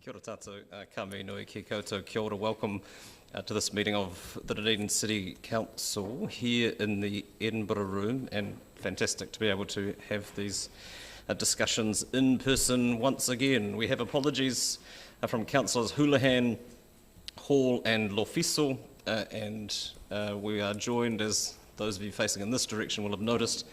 Kia ora tātou, ka me nui ki koutou, kia ora, welcome to this meeting of the Dunedin City Council here in the Edinburgh Room, and fantastic to be able to have these discussions in person once again. We have apologies from Councillors Houlihan, Hall and Lofisel, and we are joined, as those of you facing in this direction will have noticed,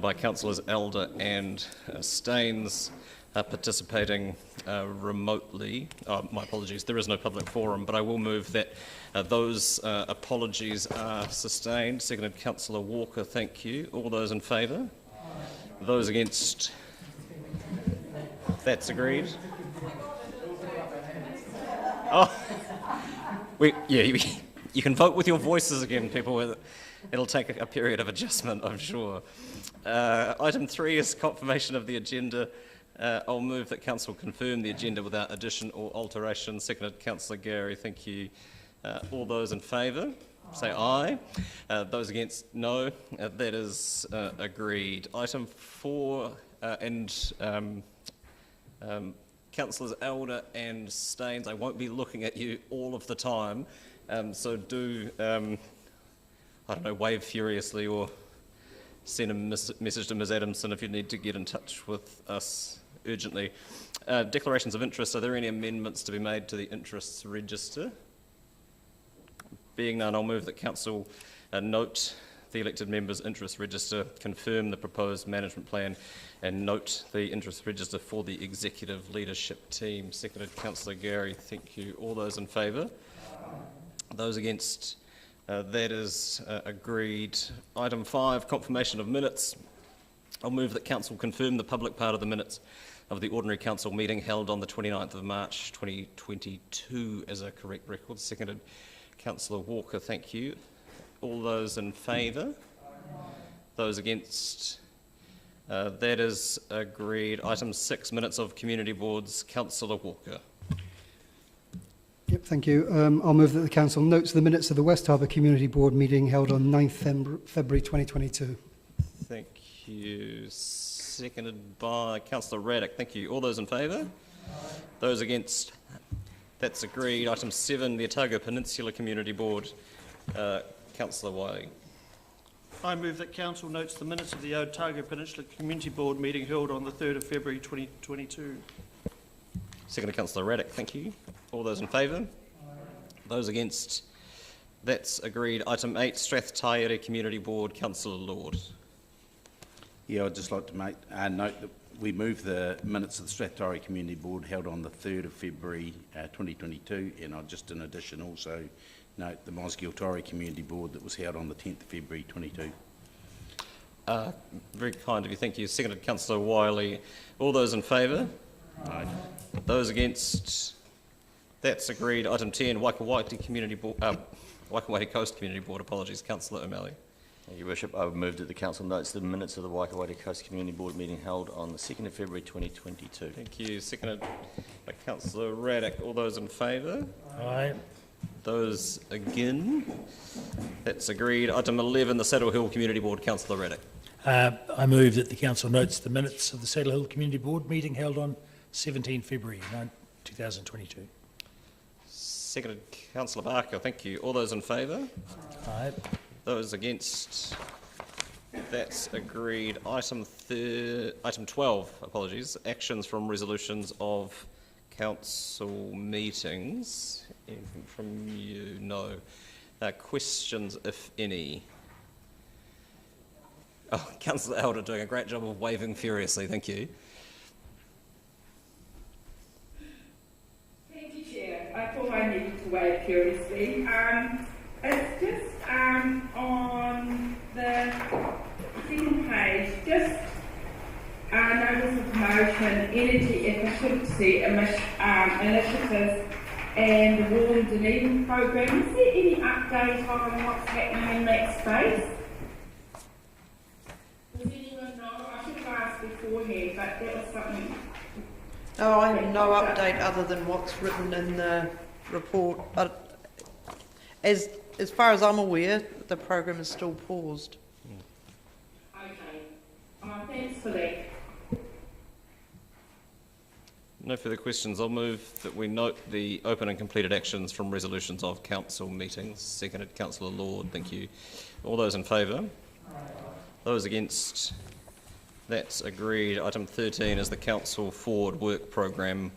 by Councillors Elder and Staines, participating remotely. My apologies, there is no public forum, but I will move that those apologies are sustained. Seconded, Councillor Walker, thank you. All those in favour? Those against? That's agreed. Oh, you can vote with your voices again, people. It'll take a period of adjustment, I'm sure. Item 3 is confirmation of the agenda. I'll move that Council confirm the agenda without addition or alteration. Seconded, Councillor Gary, thank you. All those in favour, say aye. Those against, no. That is agreed. Item 4 and Councillors Elder and Staines, I won't be looking at you all of the time, so do, I don't know, wave furiously or send a message to Ms Adamson if you need to get in touch with us urgently. Declarations of interest, are there any amendments to be made to the interests register? Being none, I'll move that Council note the elected members' interest register, confirm the proposed management plan and note the interest register for the executive leadership team. Seconded, Councillor Gary, thank you. All those in favour? Those against? That is agreed. Item 5, confirmation of minutes. I'll move that Council confirm the public part of the minutes of the ordinary council meeting held on the 29th of March 2022 as a correct record. Seconded, Councillor Walker, thank you. All those in favour? Those against? That is agreed. Item 6, minutes of community boards. Councillor Walker. Yep, thank you. I'll move that the Council notes the minutes of the West Harbour Community Board meeting held on 9th February 2022. Thank you. Seconded by Councillor Raddick. Thank you. All those in favour? Those against? That's agreed. Item 7, the Otago Peninsula Community Board. Councillor Wiley. I move that Council notes the minutes of the Otago Peninsula Community Board meeting held on the 3rd of February 2022. Seconded, Councillor Raddick. Thank you. All those in favour? Those against? That's agreed. Item 8, Strathtyre Community Board. Councillor Lord. Yeah, I'd just like to make note that we move the minutes of the Strathtyre Community Board held on the 3rd of February 2022, and I'll just in addition also note the Mosgiltari Community Board that was held on the 10th of February 22. Very kind of you, thank you. Seconded, Councillor Wiley. All those in favour? Aye. Those against? That's agreed. Item 10, Waikawaiti Community Board, Waikawaiti Coast Community Board. Apologies, Councillor O'Malley. Thank you, Bishop. I would move that the Council notes the minutes of the Waikawaiti Coast Community Board meeting held on the 2nd of February 2022. Thank you. Seconded by Councillor Raddick. All those in favour? Aye. Those again? That's agreed. Item 11, the Saddle Hill Community Board. Councillor Raddick. I move that the Council notes the minutes of the Saddle Hill Community Board meeting held on 17 February 2022. Seconded, Councillor Barker. Thank you. All those in favour? Aye. Those against? That's agreed. Item 12, apologies, actions from resolutions of council meetings. Anything from you? No. Questions, if any? Oh, Councillor Elder doing a great job of waving furiously. Thank you. Thank you, Chair. I thought I needed to wave furiously. It's just on the second page, just notice of promotion, energy efficiency initiatives and the Warm Dunedin program. Is there any update on what's happening in that space? Does anyone know? I should have asked beforehand, but that was something. No, I have no update other than what's written in the report. But as far as I'm aware, the program is still paused. Okay. Thanks for that. No further questions. I'll move that we note the open and completed actions from resolutions of council meetings. Seconded, Councillor Lord. Thank you. All those in favour? Those against? That's agreed. Item 13 is the council forward work programme.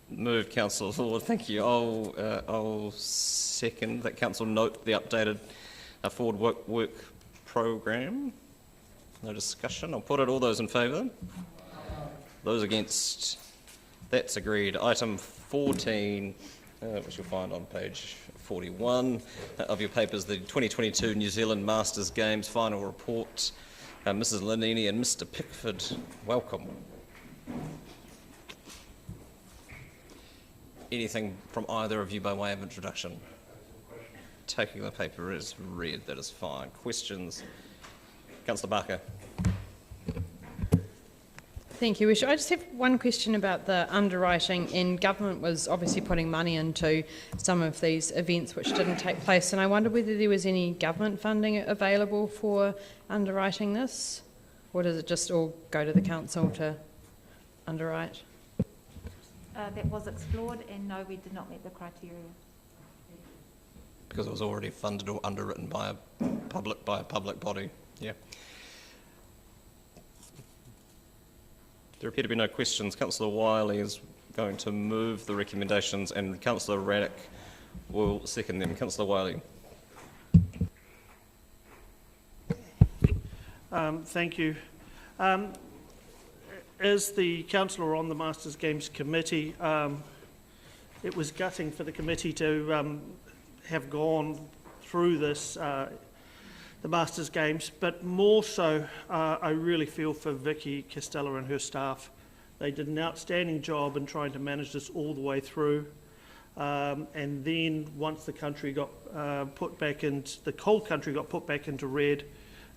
Moved, Councillor Lord. Thank you. I'll second that council note the updated forward work programme. No discussion. I'll put it. All those in favour? Those against? That's agreed. Item 14, which you'll find on page 41 of your papers, the 2022 New Zealand Masters Games final report. Mrs. Lanini and Mr. Pickford, welcome. Anything from either of you by way of introduction? Taking the paper as read, that is fine. Questions? Councillor Barker. Thank you, Wish. I just have one question about the underwriting, and government was obviously putting money into some of these events which didn't take place, and I wonder whether there was any government funding available for underwriting this, or does it just all go to the council to underwrite? That was explored, and no, we did not meet the criteria. Because it was already funded or underwritten by a public body. Yeah. There appear to be no questions. Councillor Wiley is going to move the recommendations, and Councillor Raddick will second them. Councillor Wiley. Thank you. As the councillor on the Masters Games Committee, it was gutting for the committee to have gone through this, the Masters Games, but more so I really feel for Vicky Costello and her staff. They did an outstanding job in trying to manage this all the way through, and then once the country got put back into, the cold country got put back into red,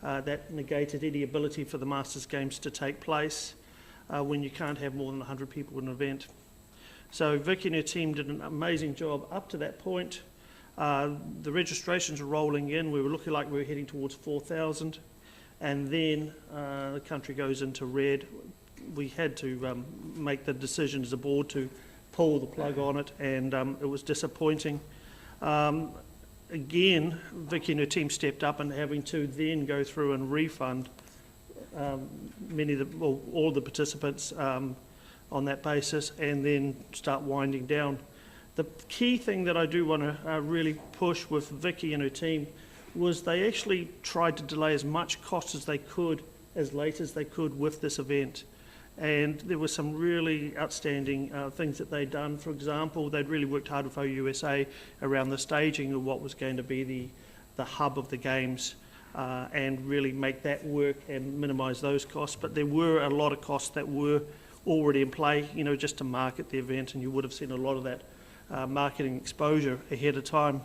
that negated any ability for the Masters Games to take place when you can't have more than 100 people in an event. So Vicky and her team did an amazing job up to that point. The registrations are rolling in. We were looking like we were heading towards 4,000, and then the country goes into red. We had to make the decision as a board to pull the plug on it, and it was disappointing. Again, Vicky and her team stepped up, and having to then go through and refund all the participants on that basis, and then start winding down. The key thing that I do want to really push with Vicky and her team was they actually tried to delay as much cost as they could, as late as they could with this event. And there were some really outstanding things that they'd done. For example, they'd really worked hard with OUSA around the staging of what was going to be the hub of the games, and really make that work and minimise those costs. But there were a lot of costs that were already in play, just to market the event, and you would have seen a lot of that marketing exposure ahead of time.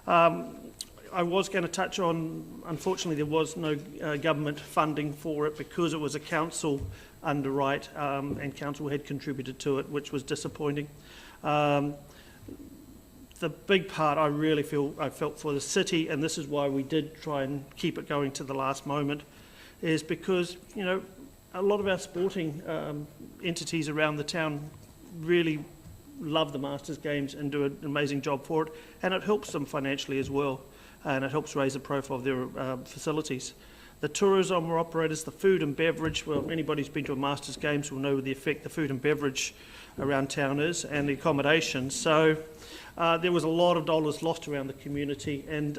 I was going to touch on, unfortunately there was no government funding for it because it was a council underwrite, and council had contributed to it, which was disappointing. The big part I felt for the city, and this is why we did try and keep it going to the last moment, is because a lot of our sporting entities around the town really love the Masters Games and do an amazing job for it, and it helps them financially as well, and it helps raise the profile of their facilities. The tourism operators, the food and beverage, well, anybody who's been to a Masters Games will know the effect the food and beverage around town is, and the accommodation. So there was a lot of dollars lost around the community, and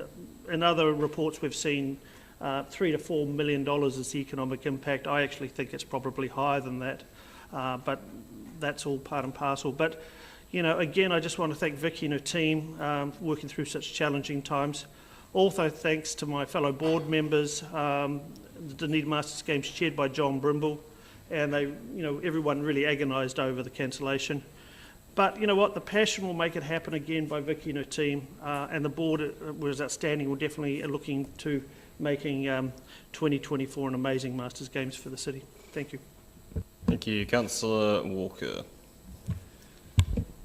in other reports we've seen $3 to $4 million is the economic impact. I actually think it's probably higher than that, but that's all part and parcel. But again, I just want to thank Vicky and her team working through such challenging times. Also, thanks to my fellow board members, the Dunedin Masters Games chaired by John Brimble, and they, everyone really agonised over the cancellation. But you know what, the passion will make it happen again by Vicky and her team, and the board was outstanding. We're definitely looking to making 2024 an amazing Masters Games for the city. Thank you. Thank you. Councillor Walker.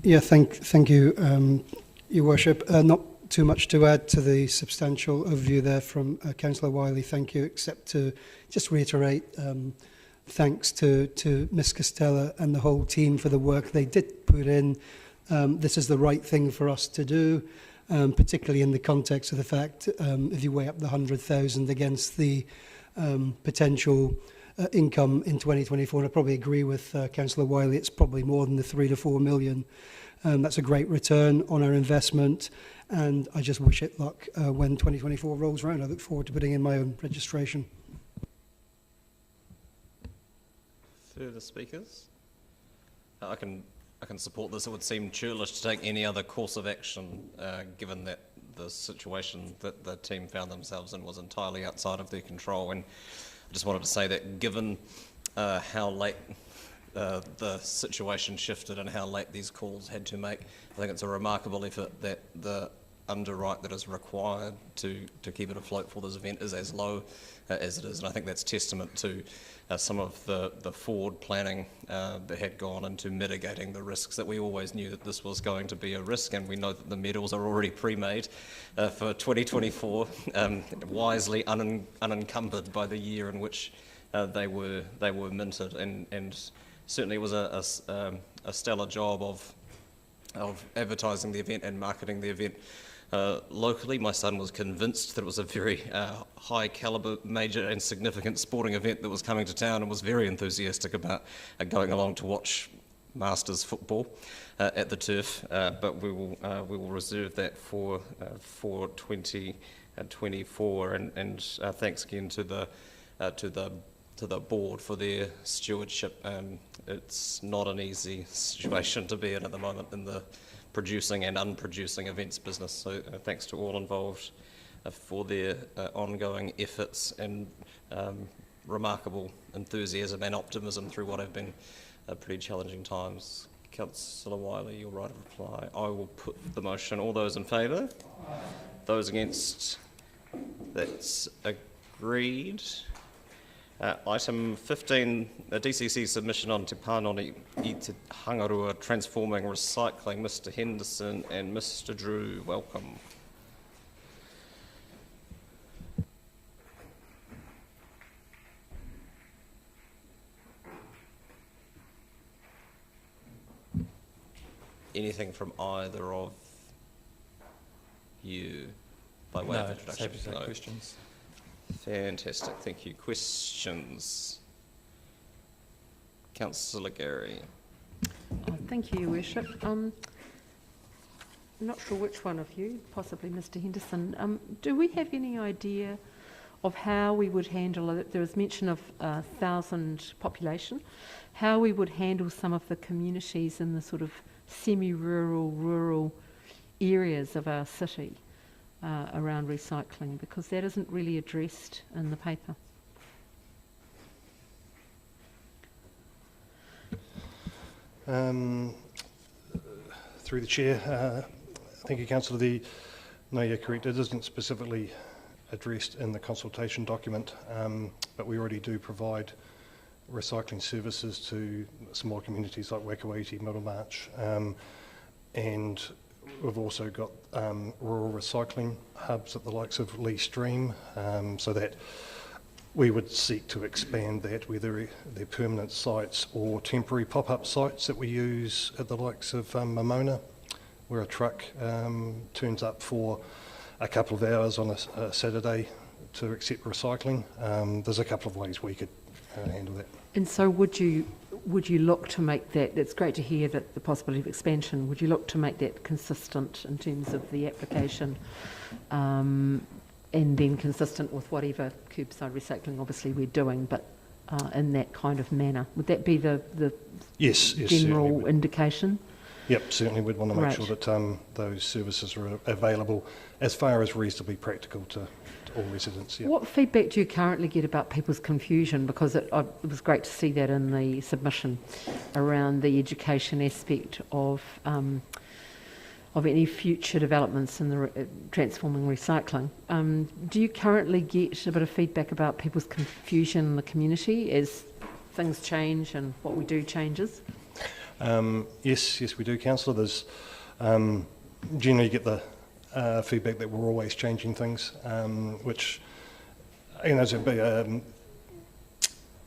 Yeah, thank you, Your Worship. too much to add to the substantial overview there from Councillor Wiley. Thank you, except to just reiterate thanks to Ms Costello and the whole team for the work they did put in. This is the right thing for us to do, particularly in the context of the fact, if you weigh up the 100,000 against the potential income in 2024, and I probably agree with Councillor Wiley, it's probably more than the 3 to 4 million. That's a great return on our investment, and I just wish it luck when 2024 rolls around. I look forward to putting in my own registration. Further speakers? I can support this. It would seem churlish to take any other course of action, given that the situation that the team found themselves in was entirely outside of their control. And I just wanted to say that given how late the situation shifted and how late these calls had to make, I think it's a remarkable effort that the underwrite that is required to keep it afloat for this event is as low as it is. And I think that's testament to some of the forward planning that had gone into mitigating the risks, that we always knew that this was going to be a risk, and we know that the medals are already pre-made for 2024, wisely unencumbered by the year in which they were minted, and certainly it was a stellar job of advertising the event and marketing the event. Locally, my son was convinced that it was a very high calibre, major and significant sporting event that was coming to town, and was very enthusiastic about going along to watch Masters football at the turf. But we will reserve that for 2024. And thanks again to the board for their stewardship. It's not an easy situation to be in at the moment in the producing and unproducing events business. So thanks to all involved for their ongoing efforts and remarkable enthusiasm and optimism through what have been pretty challenging times. Councillor Wiley, your right of reply. I will put the motion. All those in favour? Those against? That's agreed. Item 15, a DCC submission on Te Pānoni I Te Hangarua transforming recycling. Mr Henderson and Mr Drew, welcome. Anything from either of you by way of introduction? No questions. Fantastic, thank you. Questions? Councillor Gary. Thank you, Your Worship. I'm not sure which one of you, possibly Mr Henderson. Do we have any idea of how we would handle it? There was mention of 1,000 population. How we would handle some of the communities in the sort of semi-rural, rural areas of our city around recycling, because that isn't really addressed in the paper. Through the Chair, thank you, Councillor. No, you're correct. It isn't specifically addressed in the consultation document, but we already do provide recycling services to small communities like Wakawiti, Middlemarch, and we've also got rural recycling hubs at the likes of livestream, so that we would seek to expand that, whether they're permanent sites or temporary pop-up sites that we use at the likes of Mamona, where a truck turns up for a couple of hours on a Saturday to accept recycling. There's a couple of ways we could handle that. And so would you look to make that, it's great to hear that the possibility of expansion, would you look to make that consistent in terms of the application, and then consistent with whatever curbside recycling obviously we're doing, but in that kind of manner? Would that be the yes, general indication? Yep, certainly we'd want to make sure that those services are available as far as reasonably practical to all residents. Yep. What feedback do you currently get about people's confusion? Because it was great to see that in the submission around the education aspect of any future developments in the transforming recycling. Do you currently get a bit of feedback about people's confusion in the community as things change and what we do changes? Yes, we do, Councillor. There's generally you get the feedback that we're always changing things, which, you know,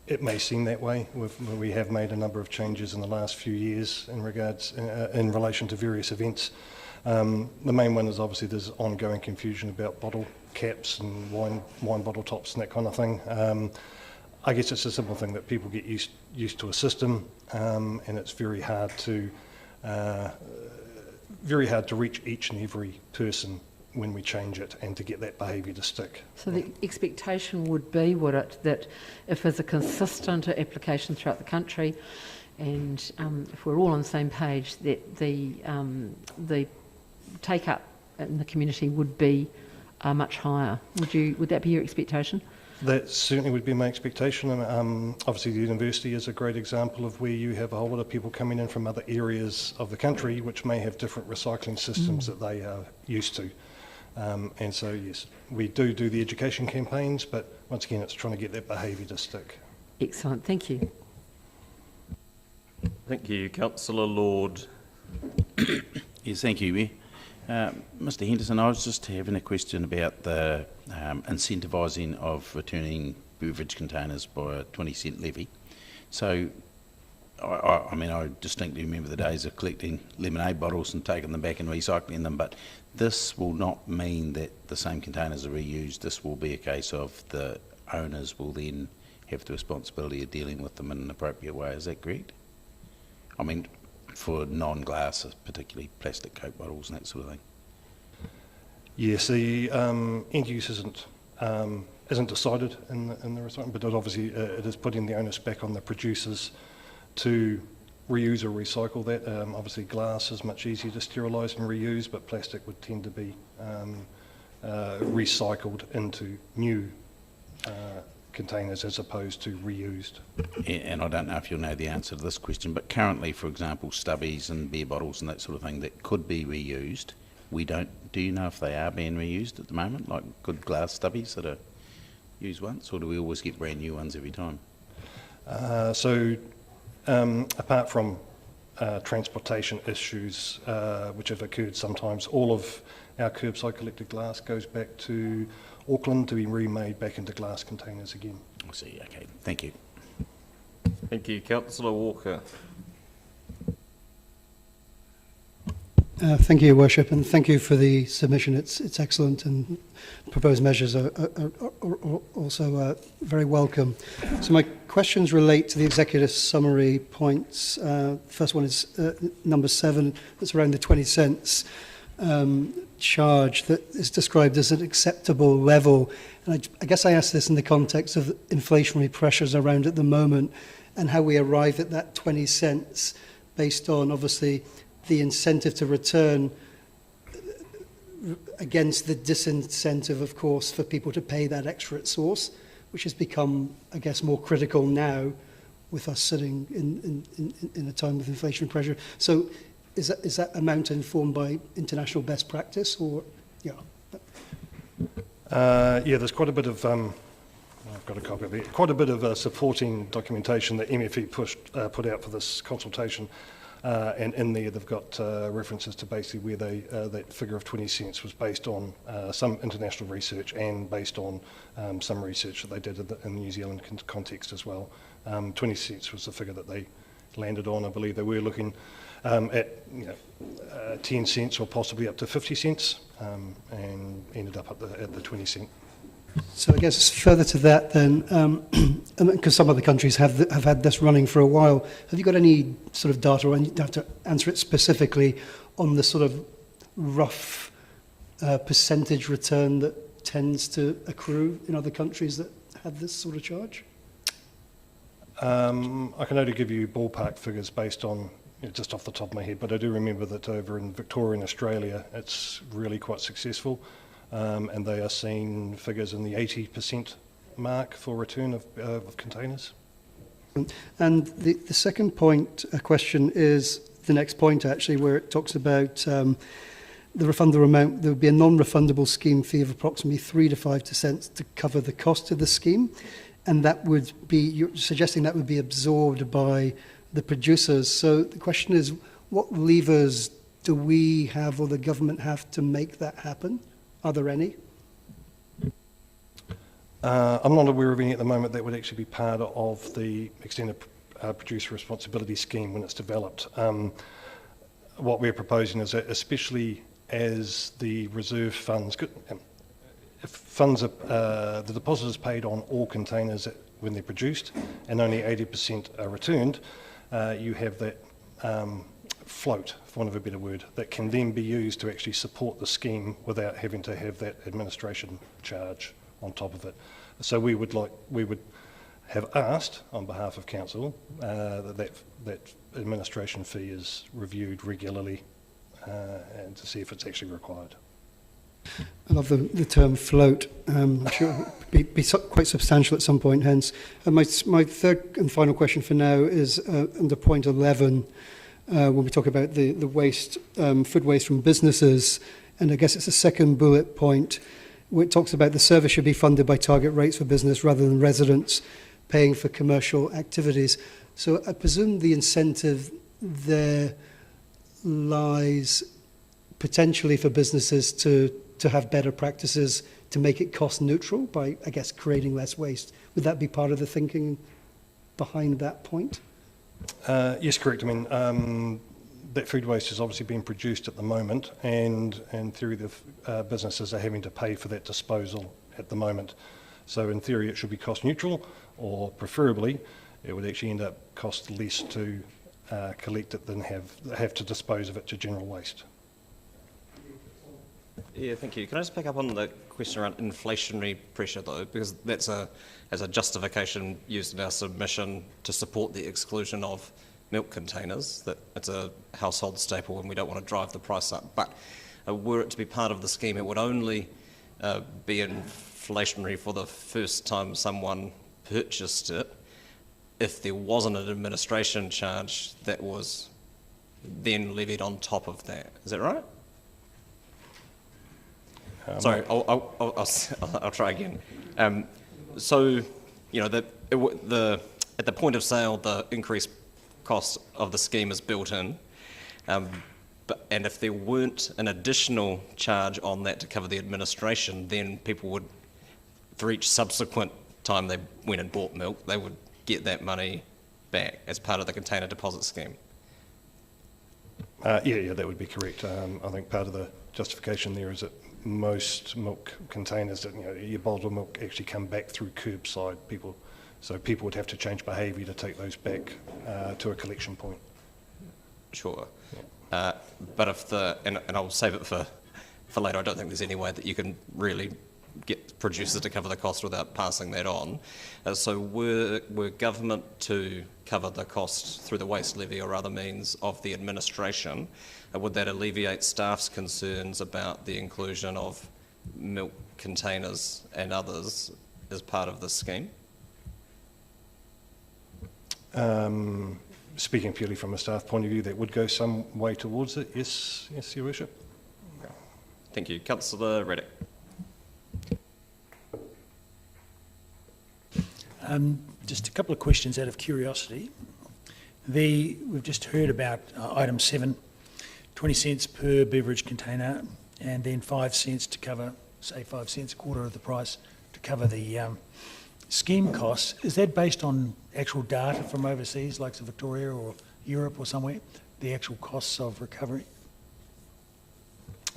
it may seem that way. We have made a number of changes in the last few years in relation to various events. The main one is obviously there's ongoing confusion about bottle caps and wine bottle tops and that kind of thing. I guess it's a simple thing that people get used to a system, and it's very hard to reach each and every person when we change it and to get that behaviour to stick. So the expectation would be, would it, that if there's a consistent application throughout the country, and if we're all on the same page, that the take-up in the community would be much higher? Would that be your expectation? That certainly would be my expectation, and obviously the university is a great example of where you have a whole lot of people coming in from other areas of the country which may have different recycling systems that they are used to. And so, yes, we do the education campaigns, but once again, it's trying to get that behaviour to stick. Excellent, thank you. Thank you. Councillor Lord. Yes, thank you, Mayor. Mr Henderson, I was just having a question about the incentivising of returning beverage containers by a 20-cent levy. So, I mean, I distinctly remember the days of collecting lemonade bottles and taking them back and recycling them, but this will not mean that the same containers are reused. This will be a case of the owners will then have the responsibility of dealing with them in an appropriate way. Is that correct? I mean, for non-glass, particularly plastic Coke bottles and that sort of thing. Yes, the end use isn't decided in the recycling, but obviously it is putting the onus back on the producers to reuse or recycle that. Obviously glass is much easier to sterilise and reuse, but plastic would tend to be recycled into new containers as opposed to reused. And I don't know if you'll know the answer to this question, but currently, for example, stubbies and beer bottles and that sort of thing that could be reused, do you know if they are being reused at the moment, like good glass stubbies that are used once, or do we always get brand new ones every time? Apart from transportation issues, which have occurred sometimes, all of our curbside collected glass goes back to Auckland to be remade back into glass containers again. I see, okay, thank you. Thank you. Councillor Walker. Thank you, Your Worship, and thank you for the submission. It's excellent, and proposed measures are also very welcome. So my questions relate to the executive summary points. First one is number 7. That's around the 20 cents charge that is described as an acceptable level. And I guess I ask this in the context of inflationary pressures around at the moment, and how we arrive at that 20 cents based on, obviously, the incentive to return against the disincentive, of course, for people to pay that extra at source, which has become, I guess, more critical now with us sitting in a time of inflation pressure. So is that amount informed by international best practice, or, yeah? Yeah, there's quite a bit of, I've got a copy of it, quite a bit of supporting documentation that MFE put out for this consultation. And in there they've got references to basically where that figure of 20 cents was based on some international research and based on some research that they did in the New Zealand context as well. 20 cents was the figure that they landed on. I believe they were looking at 10 cents or possibly up to 50 cents and ended up at the 20 cent. So I guess further to that then, because some other countries have had this running for a while, have you got any sort of data, and you have to answer it specifically, on the sort of rough percentage return that tends to accrue in other countries that have this sort of charge? I can only give you ballpark figures based on, just off the top of my head, but I do remember that over in Victoria and Australia it's really quite successful. And they are seeing figures in the 80% mark for return of containers. And the second point, question, is the next point actually, where it talks about the refundable amount. There would be a non-refundable scheme fee of approximately 3 to 5 cents to cover the cost of the scheme, and that would be, you're suggesting that would be absorbed by the producers. So the question is, what levers do we have or the government have to make that happen? Are there any? I'm not aware of any at the moment that would actually be part of the extended producer responsibility scheme when it's developed. What we're proposing is that, especially as the reserve funds, if funds are, the deposit is paid on all containers when they're produced and only 80% are returned, you have that float, for want of a better word, that can then be used to actually support the scheme without having to have that administration charge on top of it. So we would have asked on behalf of council that administration fee is reviewed regularly and to see if it's actually required. I love the term float. I'm sure it'll be quite substantial at some point, hence. And my third and final question for now is under point 11, when we talk about the waste, food waste from businesses, and I guess it's the second bullet point, where it talks about the service should be funded by target rates for business rather than residents paying for commercial activities. So I presume the incentive there lies potentially for businesses to have better practices to make it cost neutral by, I guess, creating less waste. Would that be part of the thinking behind that point? Yes, correct. I mean, that food waste is obviously being produced at the moment, and in theory the businesses are having to pay for that disposal at the moment. So in theory it should be cost neutral, or preferably it would actually end up cost less to collect it than have to dispose of it to general waste. Yeah, thank you. Can I just pick up on the question around inflationary pressure, though, because that's as a justification used in our submission to support the exclusion of milk containers, that it's a household staple and we don't want to drive the price up. But were it to be part of the scheme, it would only be inflationary for the first time someone purchased it if there wasn't an administration charge that was then levied on top of that. Is that right? Sorry, I'll try again. So, you know, at the point of sale, the increased cost of the scheme is built in, and if there weren't an additional charge on that to cover the administration, then people would, for each subsequent time they went and bought milk, they would get that money back as part of the container deposit scheme. Yeah, that would be correct. I think part of the justification there is that most milk containers, that, you know, your bottled milk actually come back through curbside people, so people would have to change behaviour to take those back to a collection point. Sure. Yeah. But if and I'll save it for later, I don't think there's any way that you can really get producers to cover the cost without passing that on. So were government to cover the cost through the waste levy or other means of the administration, would that alleviate staff's concerns about the inclusion of milk containers and others as part of the scheme? Speaking purely from a staff point of view, that would go some way towards it, yes, Your Worship. Thank you. Councillor Reddick. Just a couple of questions out of curiosity. We've just heard about item 7, 20 cents per beverage container, and then 5 cents to cover, say 5 cents, a quarter of the price, to cover the scheme costs. Is that based on actual data from overseas, like Victoria or Europe or somewhere, the actual costs of recovery?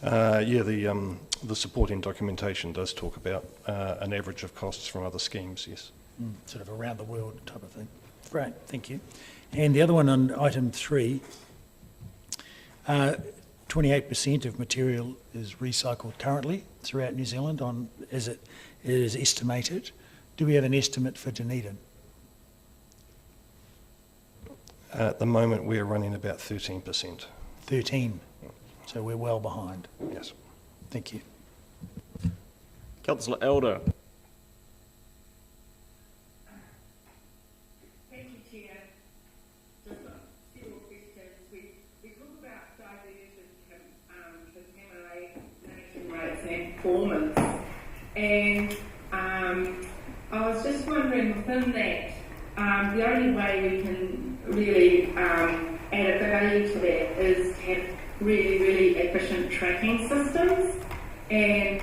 Yeah, the supporting documentation does talk about an average of costs from other schemes, yes. Sort of around the world type of thing. Great, thank you. And the other one on item 3, 28% of material is recycled currently throughout New Zealand as it is estimated. Do we have an estimate for Dunedin? At the moment, we're running about 13%. 13. So we're well behind. Yes. Thank you. Councillor Elder. Thank you, Chair. Just several questions. We talk about diversion, contamination rates and performance, and I was just wondering within that, the only way we can really add a value to that is to have really efficient tracking systems, and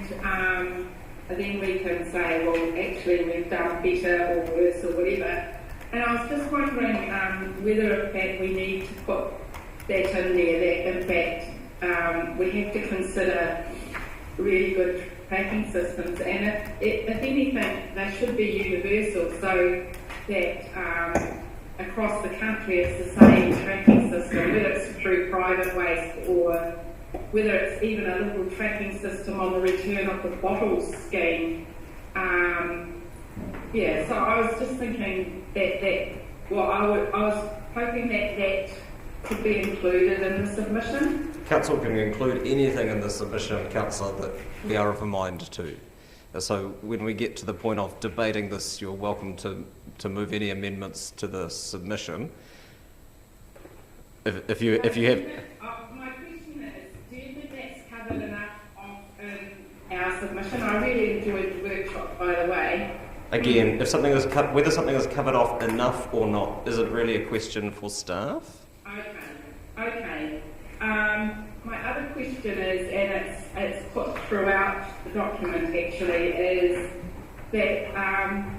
then we can say, well, actually we've done better or worse or whatever. And I was just wondering whether in fact we need to put that in there, that in fact we have to consider really good tracking systems, and if anything, they should be universal so that across the country it's the same tracking system, whether it's through private waste or whether it's even a little tracking system on the return of the bottles scheme. So I was just thinking I was hoping that could be included in the submission. Council can include anything in the submission, Councillor, that we are of a mind to. So when we get to the point of debating this, you're welcome to move any amendments to the submission. If you have... My question is, do you think that's covered enough in our submission? I really enjoyed the workshop, by the way. Again, if something is whether something is covered off enough or not, is it really a question for staff? Okay. My other question is, and it's put throughout the document actually, is that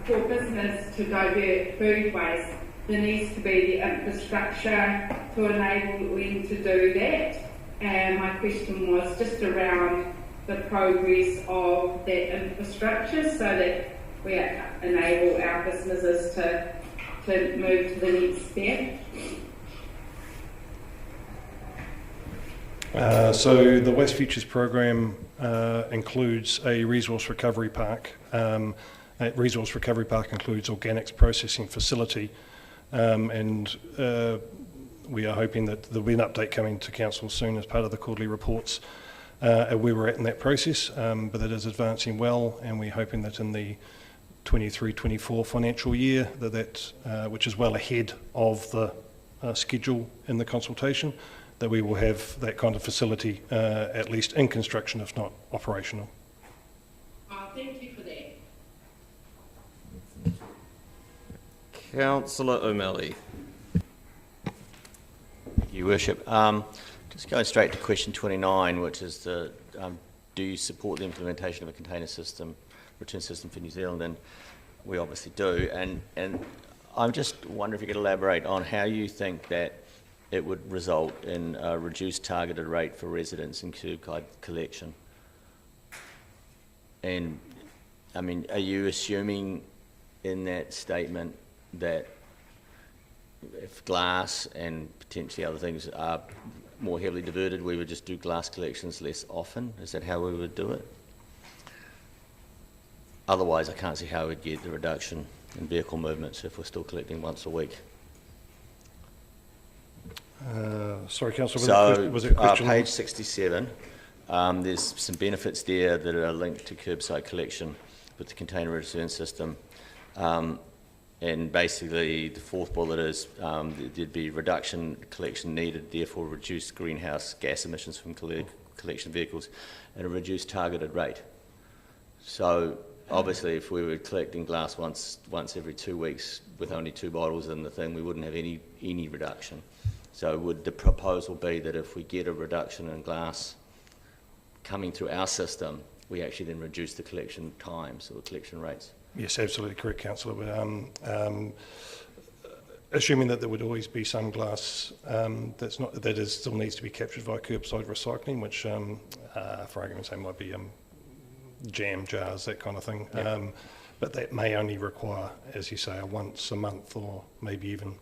for business to divert food waste, there needs to be the infrastructure to enable them to do that. And my question was just around the progress of that infrastructure so that we enable our businesses to move to the next step. So the Waste Futures program includes a resource recovery park. That resource recovery park includes organics processing facility, and we are hoping that there'll be an update coming to council soon as part of the quarterly reports where we're at in that process, but it is advancing well, and we're hoping that in the 23-24 financial year that which is well ahead of the schedule in the consultation, that we will have that kind of facility at least in construction, if not operational. Thank you for that. Councillor O'Malley. Thank you, Worship. Just going straight to question 29, which is the do you support the implementation of a container system, return system for New Zealand? And we obviously do. And I'm just wondering if you could elaborate on how you think that it would result in a reduced targeted rate for residents in curb guide collection. And I mean, are you assuming in that statement that if glass and potentially other things are more heavily diverted, we would just do glass collections less often? Is that how we would do it? Otherwise, I can't see how we'd get the reduction in vehicle movements if we're still collecting once a week. Sorry, Councillor, so, was it question? Page 67, there's some benefits there that are linked to curbside collection with the container return system. And basically, the fourth bullet is there'd be reduction collection needed, therefore reduced greenhouse gas emissions from collection vehicles at a reduced targeted rate. So obviously, if we were collecting glass once every 2 weeks with only 2 bottles in the thing, we wouldn't have any reduction. So would the proposal be that if we get a reduction in glass coming through our system, we actually then reduce the collection times or collection rates? Yes, absolutely correct, Councillor. Assuming that there would always be some glass that still needs to be captured via curbside recycling, which, for argument's sake, might be jam jars, that kind of thing. Yep. But that may only require, as you say, a once a month or maybe even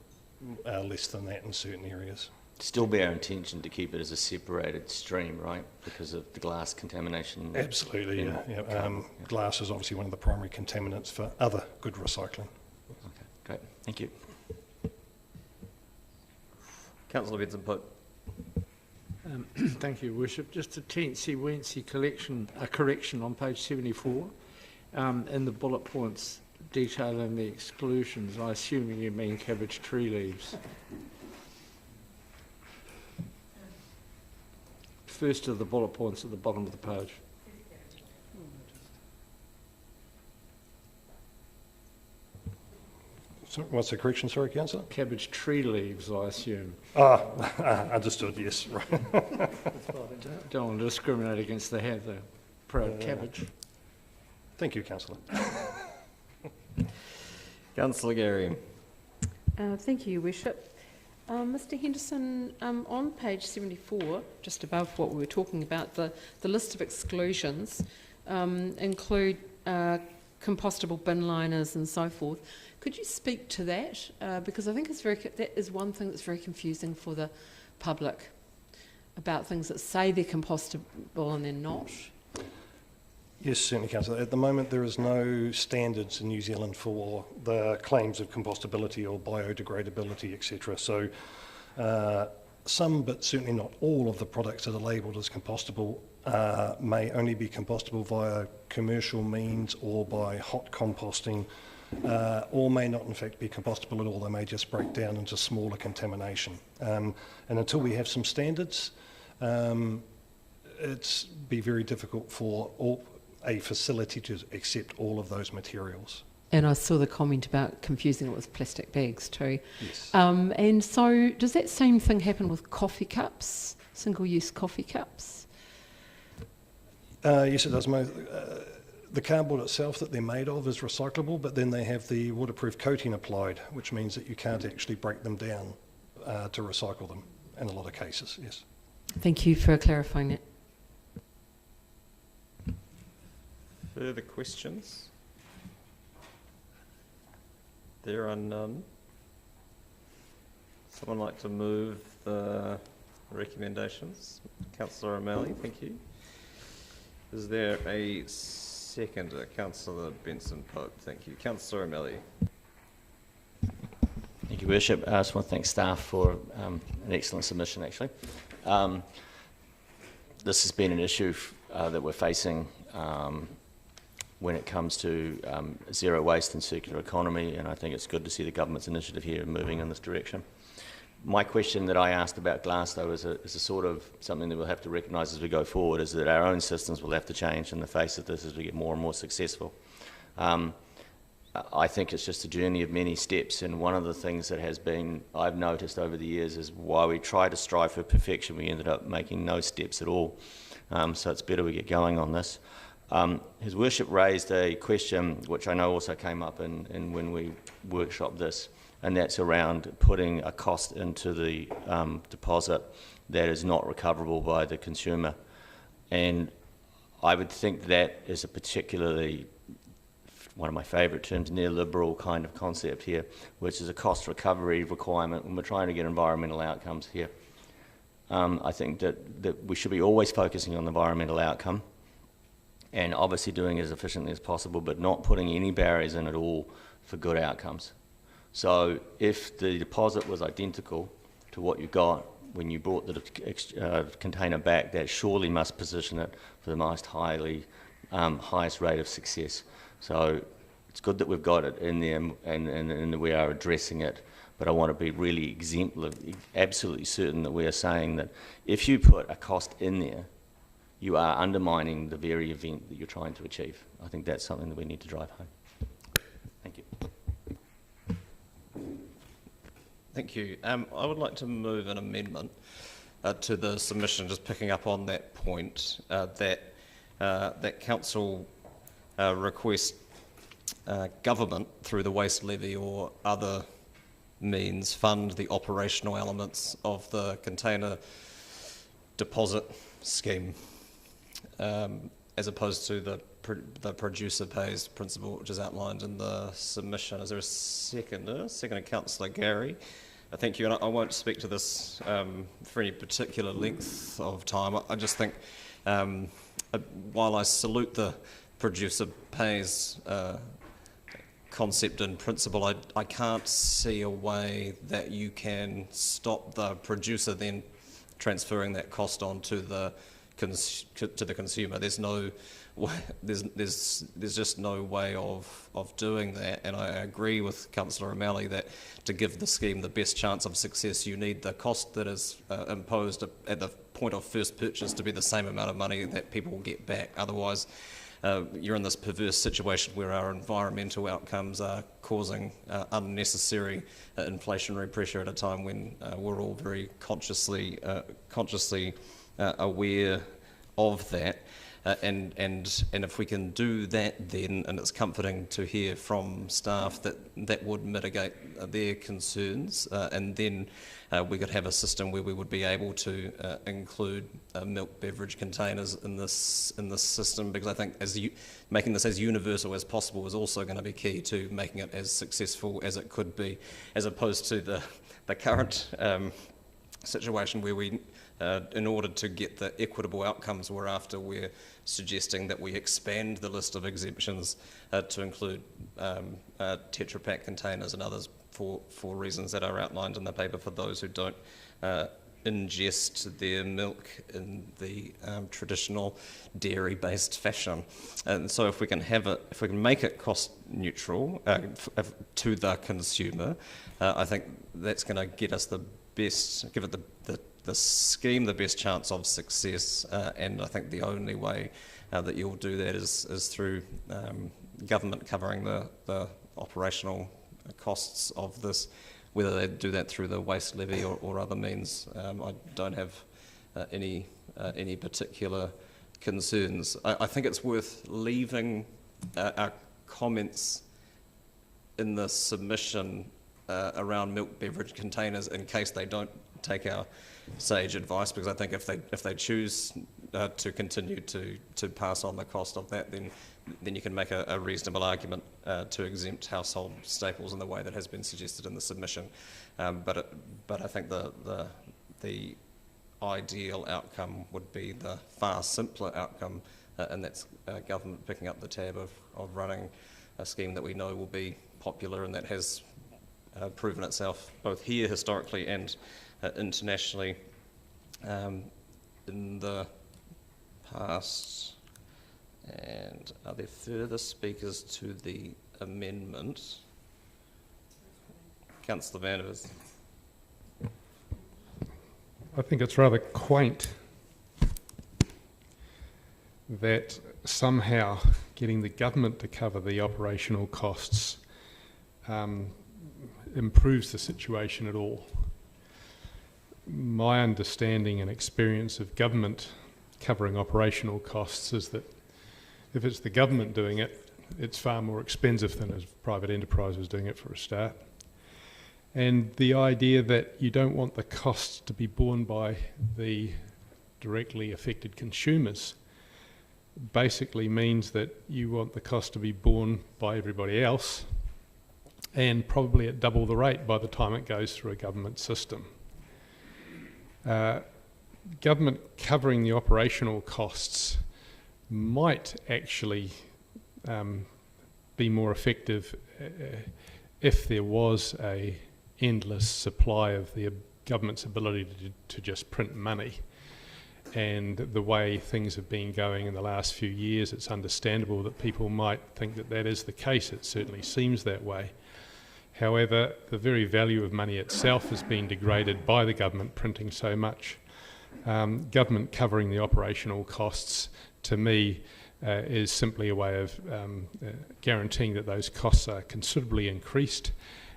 less than that in certain areas. Still be our intention to keep it as a separated stream, right? Because of the glass contamination. Absolutely, yeah. Glass is obviously one of the primary contaminants for other good recycling. Okay, great. Thank you. Councillor Benson-Pope. Thank you, Worship. Just a teensy-weensy correction on page 74 in the bullet points detailing the exclusions. I assume you mean cabbage tree leaves. First of the bullet points at the bottom of the page. So, what's the correction, sorry, councillor? Cabbage tree leaves, I assume. Understood, yes. Right. Don't want to discriminate against the proud cabbage. Thank you, councillor. Councillor Gary. Thank you, Your Worship. Mr Henderson, on page 74, just above what we were talking about, the list of exclusions include compostable bin liners and so forth. Could you speak to that? Because I think that is one thing that's very confusing for the public about things that say they're compostable and they're not. Yes, certainly, councillor. At the moment, there is no standards in New Zealand for the claims of compostability or biodegradability, etc. So some, but certainly not all, of the products that are labelled as compostable may only be compostable via commercial means or by hot composting, or may not in fact be compostable at all. They may just break down into smaller contamination. And until we have some standards, it's be very difficult for a facility to accept all of those materials. And I saw the comment about confusing it with plastic bags too. Yes. And so does that same thing happen with coffee cups, single-use coffee cups? Yes, it does. The cardboard itself that they're made of is recyclable, but then they have the waterproof coating applied, which means that you can't actually break them down to recycle them in a lot of cases, yes. Thank you for clarifying that. Further questions? There are none. Someone like to move the recommendations? Councillor O'Malley, thank you. Is there a seconder? Councillor Benson-Pope, thank you. Councillor O'Malley. Thank you, Worship. I just want to thank staff for an excellent submission, actually. This has been an issue that we're facing when it comes to zero waste and circular economy, and I think it's good to see the government's initiative here moving in this direction. My question that I asked about glass, though, is a sort of something that we'll have to recognise as we go forward, is that our own systems will have to change in the face of this as we get more and more successful. I think it's just a journey of many steps, and one of the things that I've noticed over the years is while we try to strive for perfection, we ended up making no steps at all. So it's better we get going on this. His Worship raised a question which I know also came up in when we workshopped this, and that's around putting a cost into the deposit that is not recoverable by the consumer. And I would think that is a particularly, one of my favourite terms, neoliberal kind of concept here, which is a cost recovery requirement when we're trying to get environmental outcomes here. I think that we should be always focusing on the environmental outcome and obviously doing it as efficiently as possible, but not putting any barriers in at all for good outcomes. So if the deposit was identical to what you got when you brought the container back, that surely must position it for the most highest rate of success. So it's good that we've got it in there and we are addressing it, but I want to be really absolutely certain that we are saying that if you put a cost in there, you are undermining the very event that you're trying to achieve. I think that's something that we need to drive home. Thank you. Thank you. I would like to move an amendment to the submission, just picking up on that point, that Council request government, through the waste levy or other means, fund the operational elements of the container deposit scheme, as opposed to the producer pays principle, which is outlined in the submission. Is there a seconder? Seconder, Councillor Gary. Thank you, and I won't speak to this for any particular length of time. I just think, while I salute the producer pays concept in principle, I can't see a way that you can stop the producer then transferring that cost on to the consumer. There's no way, there's just no way of doing that, and I agree with Councillor O'Malley that to give the scheme the best chance of success, you need the cost that is imposed at the point of first purchase to be the same amount of money that people will get back. Otherwise, you're in this perverse situation where our environmental outcomes are causing unnecessary inflationary pressure at a time when we're all very consciously aware of that. And if we can do that then, and it's comforting to hear from staff that would mitigate their concerns, and then we could have a system where we would be able to include milk beverage containers in this system, because I think making this as universal as possible is also going to be key to making it as successful as it could be, as opposed to the current situation where we, in order to get the equitable outcomes we're after, we're suggesting that we expand the list of exemptions to include Tetra Pak containers and others for reasons that are outlined in the paper for those who don't ingest their milk in the traditional dairy-based fashion. And so if we can make it cost neutral to the consumer, I think that's going to get us give it the scheme the best chance of success, and I think the only way that you'll do that is through government covering the operational costs of this, whether they do that through the waste levy or other means. I don't have any particular concerns. I think it's worth leaving our comments in the submission around milk beverage containers in case they don't take our sage advice, because I think if they choose to continue to pass on the cost of that, then you can make a reasonable argument to exempt household staples in the way that has been suggested in the submission. But I think the ideal outcome would be the far simpler outcome, and that's government picking up the tab of running a scheme that we know will be popular and that has proven itself both here historically and internationally in the past. And are there further speakers to the amendment? Councillor Vandevers. I think it's rather quaint that somehow getting the government to cover the operational costs improves the situation at all. My understanding and experience of government covering operational costs is that if it's the government doing it, it's far more expensive than if private enterprise was doing it for a start. And the idea that you don't want the costs to be borne by the directly affected consumers basically means that you want the cost to be borne by everybody else, and probably at double the rate by the time it goes through a government system. Government covering the operational costs might actually be more effective if there was an endless supply of the government's ability to just print money. And the way things have been going in the last few years, it's understandable that people might think that that is the case. It certainly seems that way. However, the very value of money itself has been degraded by the government printing so much. Government covering the operational costs, to me, is simply a way of guaranteeing that those costs are considerably increased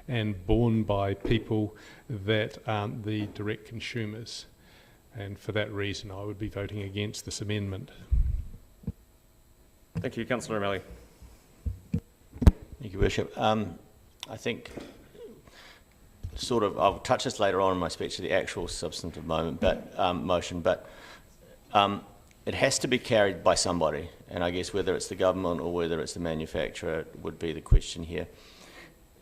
and borne by people that aren't the direct consumers. And for that reason, I would be voting against this amendment. Thank you, Councillor O'Malley. Thank you, Bishop. I think I'll touch this later on in my speech to the actual substantive motion, but it has to be carried by somebody, and I guess whether it's the government or whether it's the manufacturer would be the question here.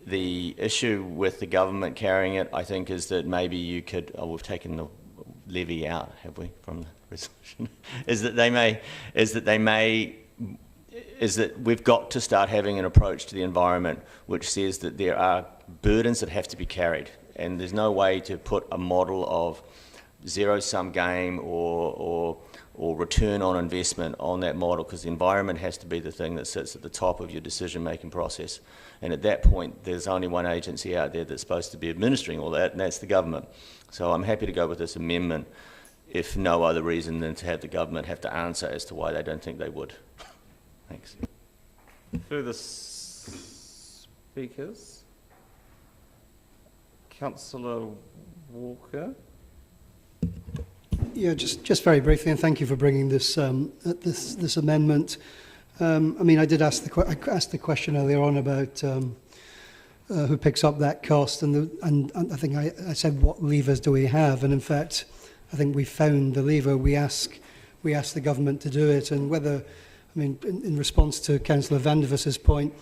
The issue with the government carrying it, I think, is that maybe you could, we've taken the levy out, have we, from the resolution? is that we've got to start having an approach to the environment which says that there are burdens that have to be carried, and there's no way to put a model of zero-sum game or return on investment on that model, because the environment has to be the thing that sits at the top of your decision-making process. And at that point, there's only one agency out there that's supposed to be administering all that, and that's the government. So I'm happy to go with this amendment, if no other reason than to have the government have to answer as to why they don't think they would. Thanks. Further speakers? Councillor Walker. Yeah, just very briefly, and thank you for bringing this this amendment. I mean, I did ask I asked the question earlier on about who picks up that cost, and I think I said, what levers do we have? And in fact, I think we found the lever. We ask the government to do it, and whether, I mean, in response to Councillor Vandevus's point,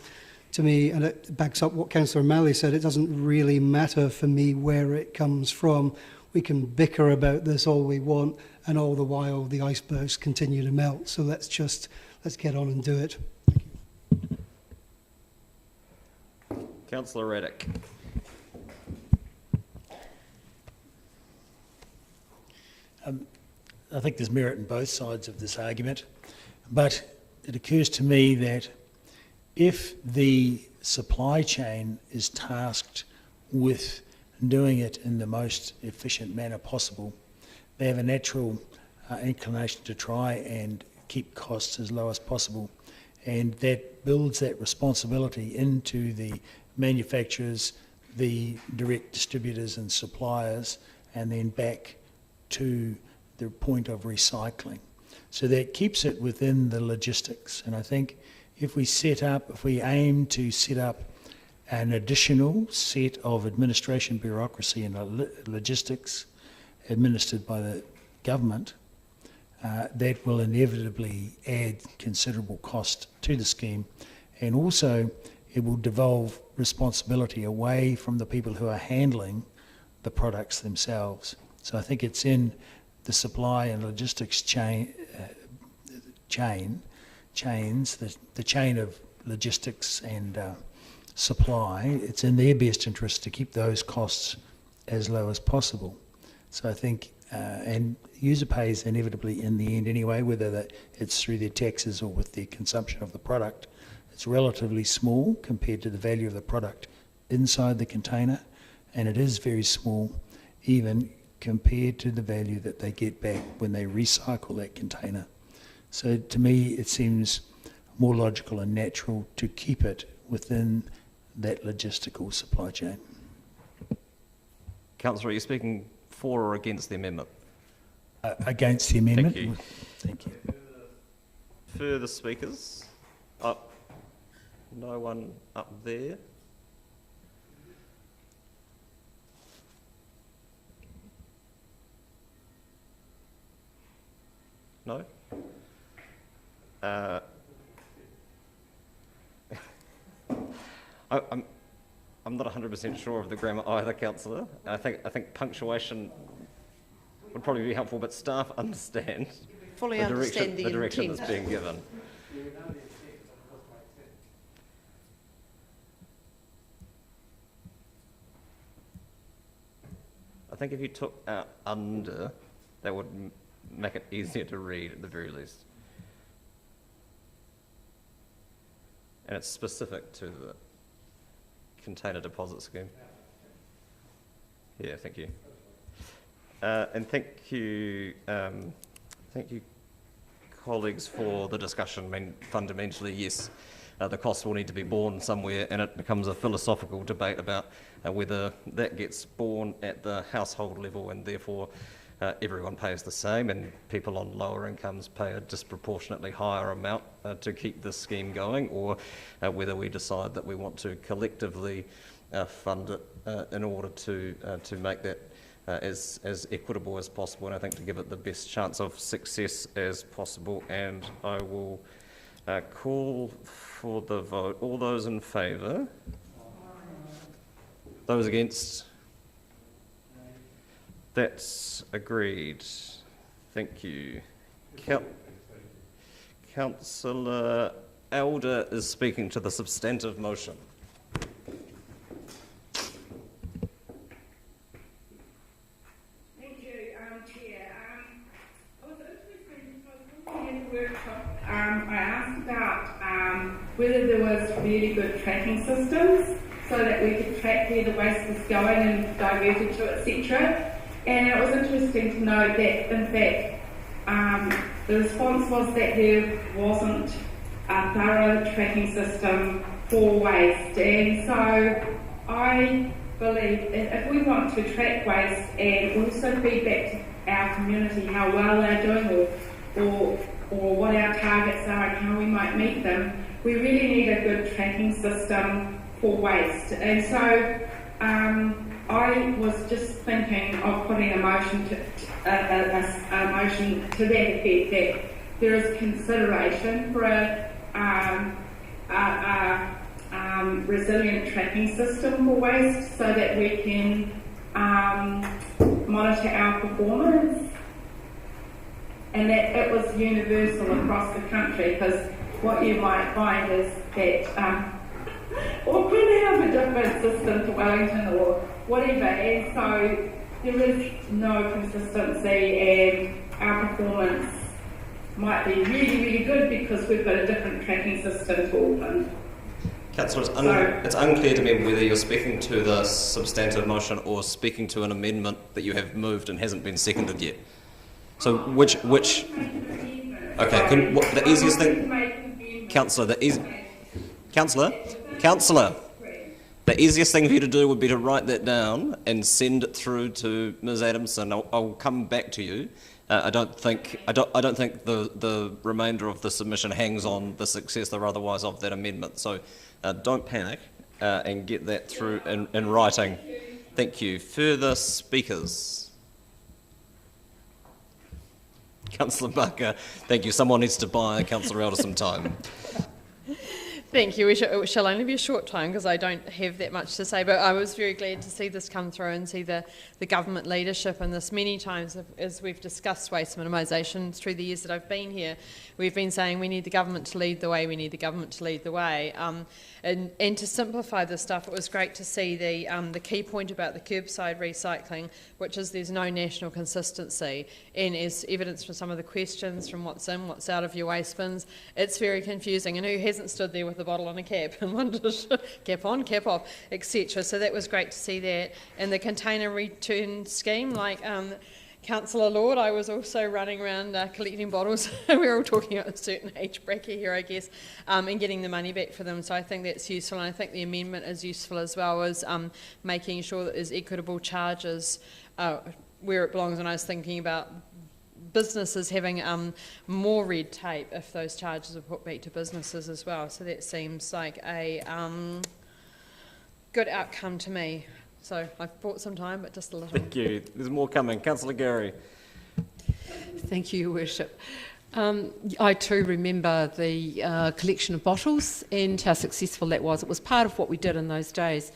to me, and it backs up what Councillor O'Malley said, it doesn't really matter for me where it comes from. We can bicker about this all we want, and all the while the icebergs continue to melt. So let's get on and do it. Thank you. Councillor Raddick. I think there's merit in both sides of this argument, but it occurs to me that if the supply chain is tasked with doing it in the most efficient manner possible, they have a natural inclination to try and keep costs as low as possible, and that builds that responsibility into the manufacturers, the direct distributors and suppliers, and then back to the point of recycling. So that keeps it within the logistics. And I think if we aim to set up an additional set of administration, bureaucracy and logistics administered by the government, that will inevitably add considerable cost to the scheme, and also it will devolve responsibility away from the people who are handling the products themselves. So I think it's in the supply and logistics chains, the chain of logistics and supply, it's in their best interest to keep those costs as low as possible. So I think, and user pays inevitably in the end anyway, whether it's through their taxes or with their consumption of the product. It's relatively small compared to the value of the product inside the container, and it is very small even compared to the value that they get back when they recycle that container. So to me, it seems more logical and natural to keep it within that logistical supply chain. Councillor, are you speaking for or against the amendment? Against the amendment. Thank you. Thank you. Further speakers? Oh, no one up there. No? I'm not 100% sure of the grammar either, Councillor. I think punctuation would probably be helpful, but staff understand Fully the understand the direction intent. that's being given. I think if you took out under, that would make it easier to read at the very least. And it's specific to the container deposit scheme. Yeah, thank you. And thank you, colleagues, for the discussion. I mean, fundamentally, yes, the costs will need to be borne somewhere, and it becomes a philosophical debate about whether that gets borne at the household level and therefore everyone pays the same, and people on lower incomes pay a disproportionately higher amount to keep this scheme going, or whether we decide that we want to collectively fund it in order to make that as equitable as possible, and I think to give it the best chance of success as possible. And I will call for the vote. All those in favour? Those against? That's agreed. Thank you. Councillor Elder is speaking to the substantive motion. Thank you, Chair. I was interested because in the workshop, I asked about whether there was really good tracking systems so that we could track where the waste was going and diverted to, etc. And it was interesting to note that, in fact, the response was that there wasn't a thorough tracking system for waste. And so I believe if we want to track waste and also feed back to our community how well they're doing or what our targets are and how we might meet them, we really need a good tracking system for waste. And so I was just thinking of putting a motion to that effect, that there is consideration for a resilient tracking system for waste so that we can monitor our performance, and that it was universal across the country, because what you might find is that Auckland have a different system to Wellington or whatever, and so there is no consistency, and our performance might be really, really good because we've got a different tracking system to Auckland. Councillor, it's unclear to me whether you're speaking to the substantive motion or speaking to an amendment that you have moved and hasn't been seconded yet. So which? Okay, the easiest thing, Councillor, Councillor, the easiest thing for you to do would be to write that down and send it through to Ms. Adamson. I'll come back to you. I don't think the remainder of the submission hangs on the success or otherwise of that amendment. So don't panic and get that through in writing. Thank you. Further speakers? Councillor Barker, thank you. Someone needs to buy Councillor Elder some time. Thank you. It shall only be a short time because I don't have that much to say, but I was very glad to see this come through and see the government leadership in this. Many times as we've discussed waste minimisation through the years that I've been here, we've been saying we need the government to lead the way, we need the government to lead the way. And to simplify this stuff, it was great to see the key point about the curbside recycling, which is there's no national consistency, and as evidence from some of the questions from what's in, what's out of your waste bins, it's very confusing. And who hasn't stood there with a bottle and a cap and wondered, cap on, cap off, etc. So that was great to see that. And the container return scheme, like Councillor Lord, I was also running around collecting bottles. We're all talking about a certain age bracket here, I guess, and getting the money back for them. So I think that's useful, and I think the amendment is useful as well as making sure that there's equitable charges where it belongs. And I was thinking about businesses having more red tape if those charges are put back to businesses as well. So that seems like a good outcome to me. So I've bought some time, but just a little. Thank you. There's more coming. Councillor Gary. Thank you, Your Worship. I too remember the collection of bottles and how successful that was. It was part of what we did in those days.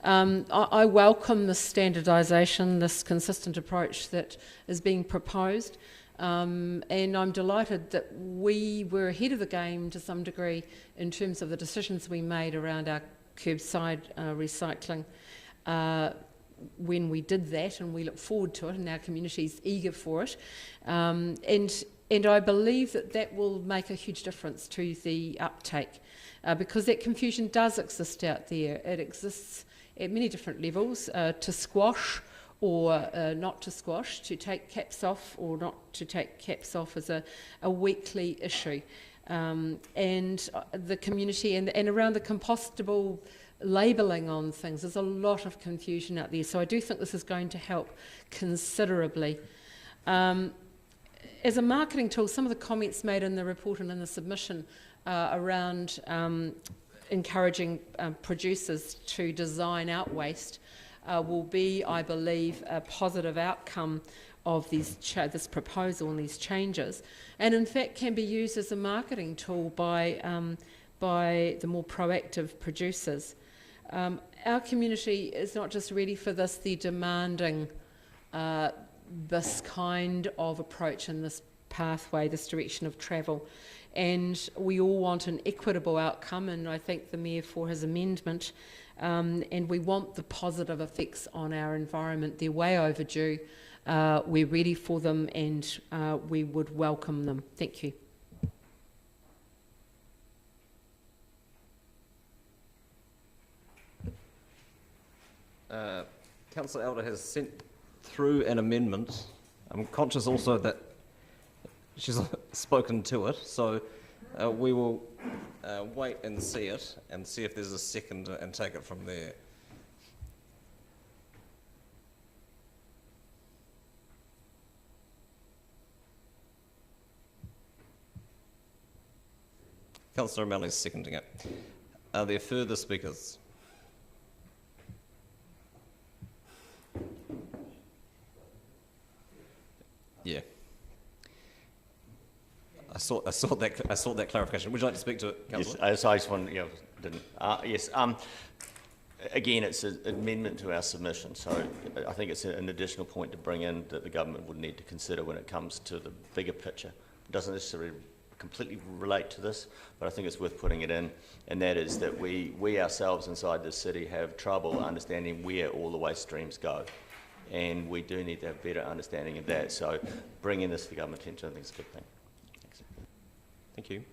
I welcome this standardisation, this consistent approach that is being proposed, and I'm delighted that we were ahead of the game to some degree in terms of the decisions we made around our curbside recycling when we did that, and we look forward to it, and our community's eager for it. And I believe that will make a huge difference to the uptake, because that confusion does exist out there. It exists at many different levels, to squash or not to squash, to take caps off or not to take caps off is a weekly issue. And the community and around the compostable labelling on things, there's a lot of confusion out there. So I do think this is going to help considerably. As a marketing tool, some of the comments made in the report and in the submission around encouraging producers to design out waste will be, I believe, a positive outcome of these this proposal and these changes, and in fact can be used as a marketing tool by the more proactive producers. Our community is not just ready for this, they're demanding this kind of approach and this pathway, this direction of travel. And we all want an equitable outcome, and I thank the Mayor for his amendment. And we want the positive effects on our environment. They're way overdue. We're ready for them, and we would welcome them. Thank you. Councillor Elder has sent through an amendment. I'm conscious also that she's spoken to it, so We will wait and see it and see if there's a second and take it from there. Councillor O'Malley's seconding it. Are there further speakers? Yeah. I saw that clarification. Would you like to speak to it, Councillor? Yes, I just want, didn't. Yes. Again, it's an amendment to our submission, so I think it's an additional point to bring in that the government would need to consider when it comes to the bigger picture. It doesn't necessarily completely relate to this, but I think it's worth putting it in, and that is that we ourselves inside the city have trouble understanding where all the waste streams go, and we do need to have better understanding of that. So bringing this to the government attention, I think is a good thing. Thanks. Thank you.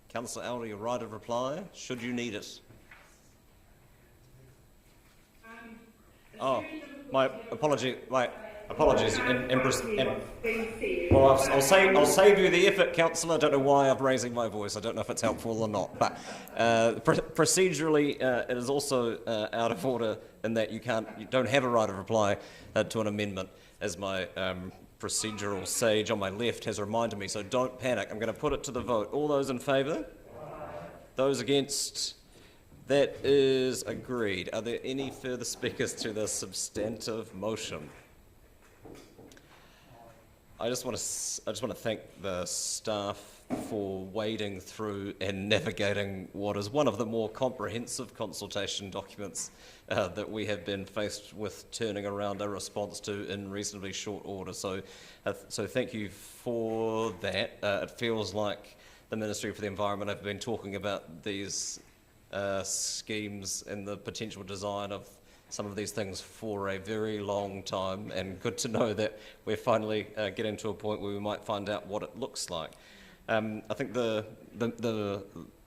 Councillor Elder, your right of reply, should you need it. Oh, my apology. Apologies. Well, I'll save you the effort, Councillor. I don't know why I'm raising my voice. I don't know if it's helpful or not. But procedurally, it is also out of order in that you don't have a right of reply to an amendment, as my procedural sage on my left has reminded me. So don't panic. I'm going to put it to the vote. All those in favour? Those against? That is agreed. Are there any further speakers to the substantive motion? I just want to thank the staff for wading through and navigating what is one of the more comprehensive consultation documents that we have been faced with turning around a response to in reasonably short order. So thank you for that. It feels like the Ministry for the Environment have been talking about these schemes and the potential design of some of these things for a very long time, and good to know that we're finally getting to a point where we might find out what it looks like. I think the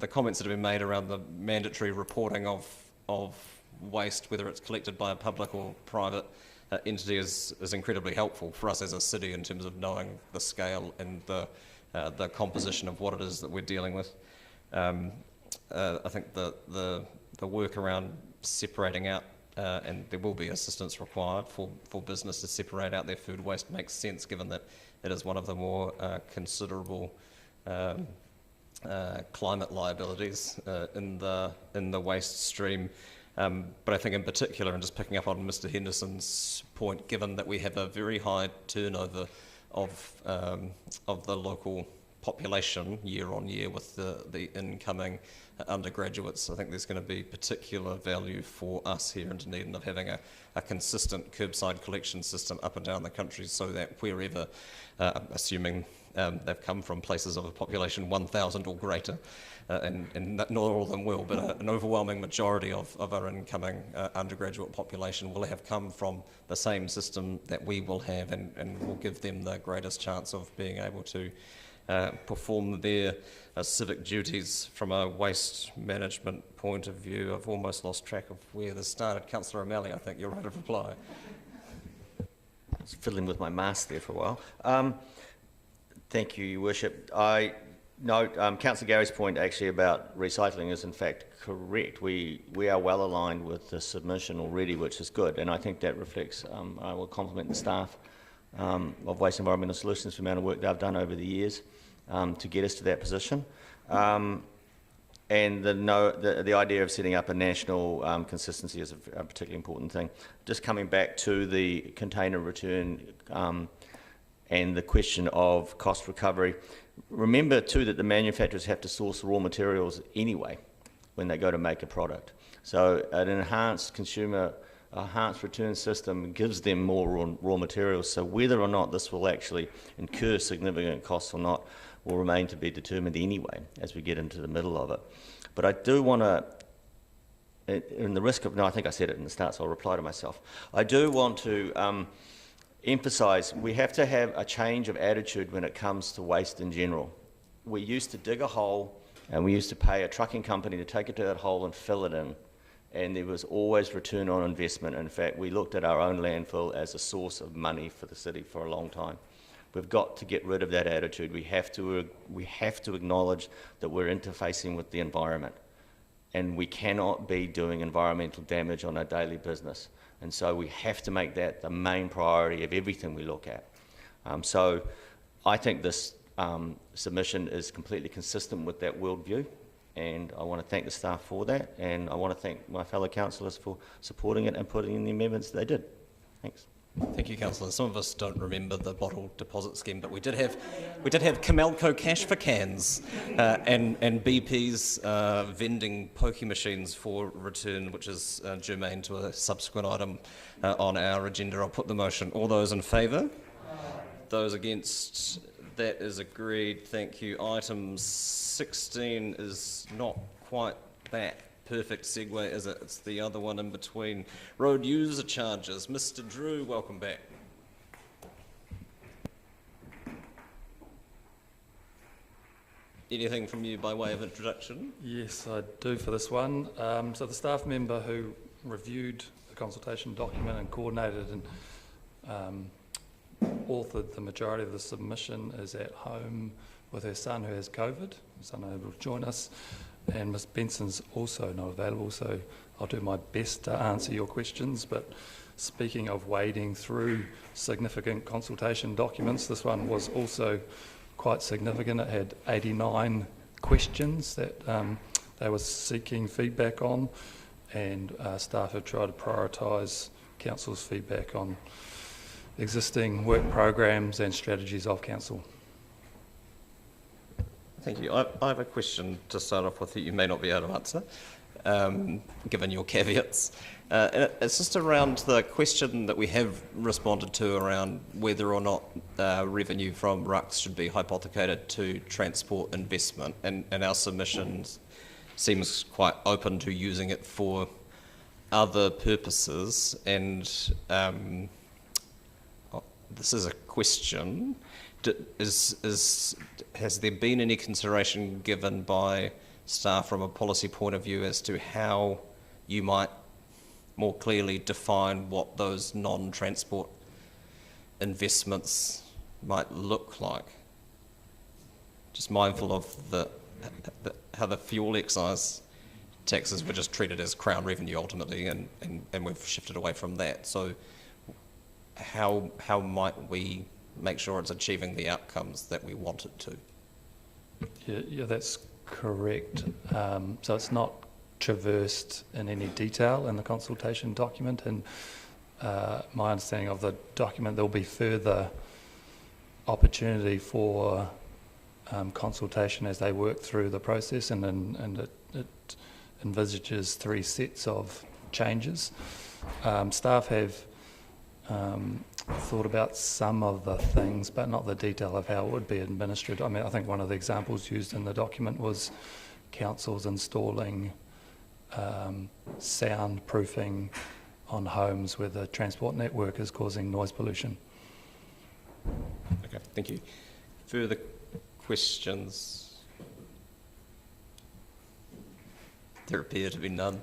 comments that have been made around the mandatory reporting of waste, whether it's collected by a public or private entity, is incredibly helpful for us as a city in terms of knowing the scale and the composition of what it is that we're dealing with. I think the work around separating out, and there will be assistance required for business to separate out their food waste, makes sense given that it is one of the more considerable climate liabilities in the waste stream. But I think in particular, and just picking up on Mr. Henderson's point, given that we have a very high turnover of the local population year on year with the incoming undergraduates, I think there's going to be particular value for us here in Dunedin of having a consistent curbside collection system up and down the country, so that wherever, assuming they've come from places of a population 1,000 or greater, and not all of them will, but an overwhelming majority of our incoming undergraduate population will have come from the same system that we will have, and will give them the greatest chance of being able to perform their civic duties from a waste management point of view. I've almost lost track of where this started. Councillor O'Malley, I think you're right of reply. I was fiddling with my mask there for a while. Thank you, Your Worship. I note Councillor Gary's point actually about recycling is in fact correct. We are well aligned with the submission already, which is good, and I think that reflects, I will compliment the staff of Waste Environmental Solutions for the amount of work they've done over the years to get us to that position. And the idea of setting up a national consistency is a particularly important thing. Just coming back to the container return and the question of cost recovery, remember too that the manufacturers have to source raw materials anyway when they go to make a product. So an enhanced return system gives them more raw materials. So whether or not this will actually incur significant costs or not will remain to be determined anyway as we get into the middle of it. But I do want to, in the risk of, no, I think I said it in the start, so I'll reply to myself. I do want to emphasise we have to have a change of attitude when it comes to waste in general. We used to dig a hole and we used to pay a trucking company to take it to that hole and fill it in. And there was always return on investment. In fact, we looked at our own landfill as a source of money for the city for a long time. We've got to get rid of that attitude. We have to acknowledge that we're interfacing with the environment, and we cannot be doing environmental damage on our daily business. And so we have to make that the main priority of everything we look at. So I think this submission is completely consistent with that worldview, and I want to thank the staff for that, and I want to thank my fellow councillors for supporting it and putting in the amendments they did. Thanks. Thank you, Councillor. Some of us don't remember the bottle deposit scheme, but we did have Camelco cash for cans and BP's vending Pokey machines for return, which is germane to a subsequent item on our agenda. I'll put the motion. All those in favour? Those against? That is agreed. Thank you. Item 16 is not quite that perfect segue, is it? It's the other one in between. Road user charges. Mr. Drew, welcome back. Anything from you by way of introduction? Yes, I do for this one. So the staff member who reviewed the consultation document and coordinated and authored the majority of the submission is at home with her son who has COVID. He's unable to join us. And Ms Benson's also not available, so I'll do my best to answer your questions. But speaking of wading through significant consultation documents, this one was also quite significant. It had 89 questions that they were seeking feedback on, and staff have tried to prioritise council's feedback on existing work programs and strategies of council. Thank you. I have a question to start off with that you may not be able to answer, given your caveats. It's just around the question that we have responded to around whether or not revenue from RUCs should be hypothecated to transport investment, and our submission seems quite open to using it for other purposes. And this is a question. Has there been any consideration given by staff from a policy point of view as to how you might more clearly define what those non-transport investments might look like? Just mindful of how the fuel excise taxes were just treated as Crown revenue ultimately, and we've shifted away from that. So how might we make sure it's achieving the outcomes that we want it to? Yeah, that's correct. So it's not traversed in any detail in the consultation document, and my understanding of the document, there'll be further opportunity for consultation as they work through the process, and it envisages 3 sets of changes. Staff have thought about some of the things, but not the detail of how it would be administered. I mean, I think one of the examples used in the document was councils installing soundproofing on homes where the transport network is causing noise pollution. Okay, thank you. Further questions? There appear to be none.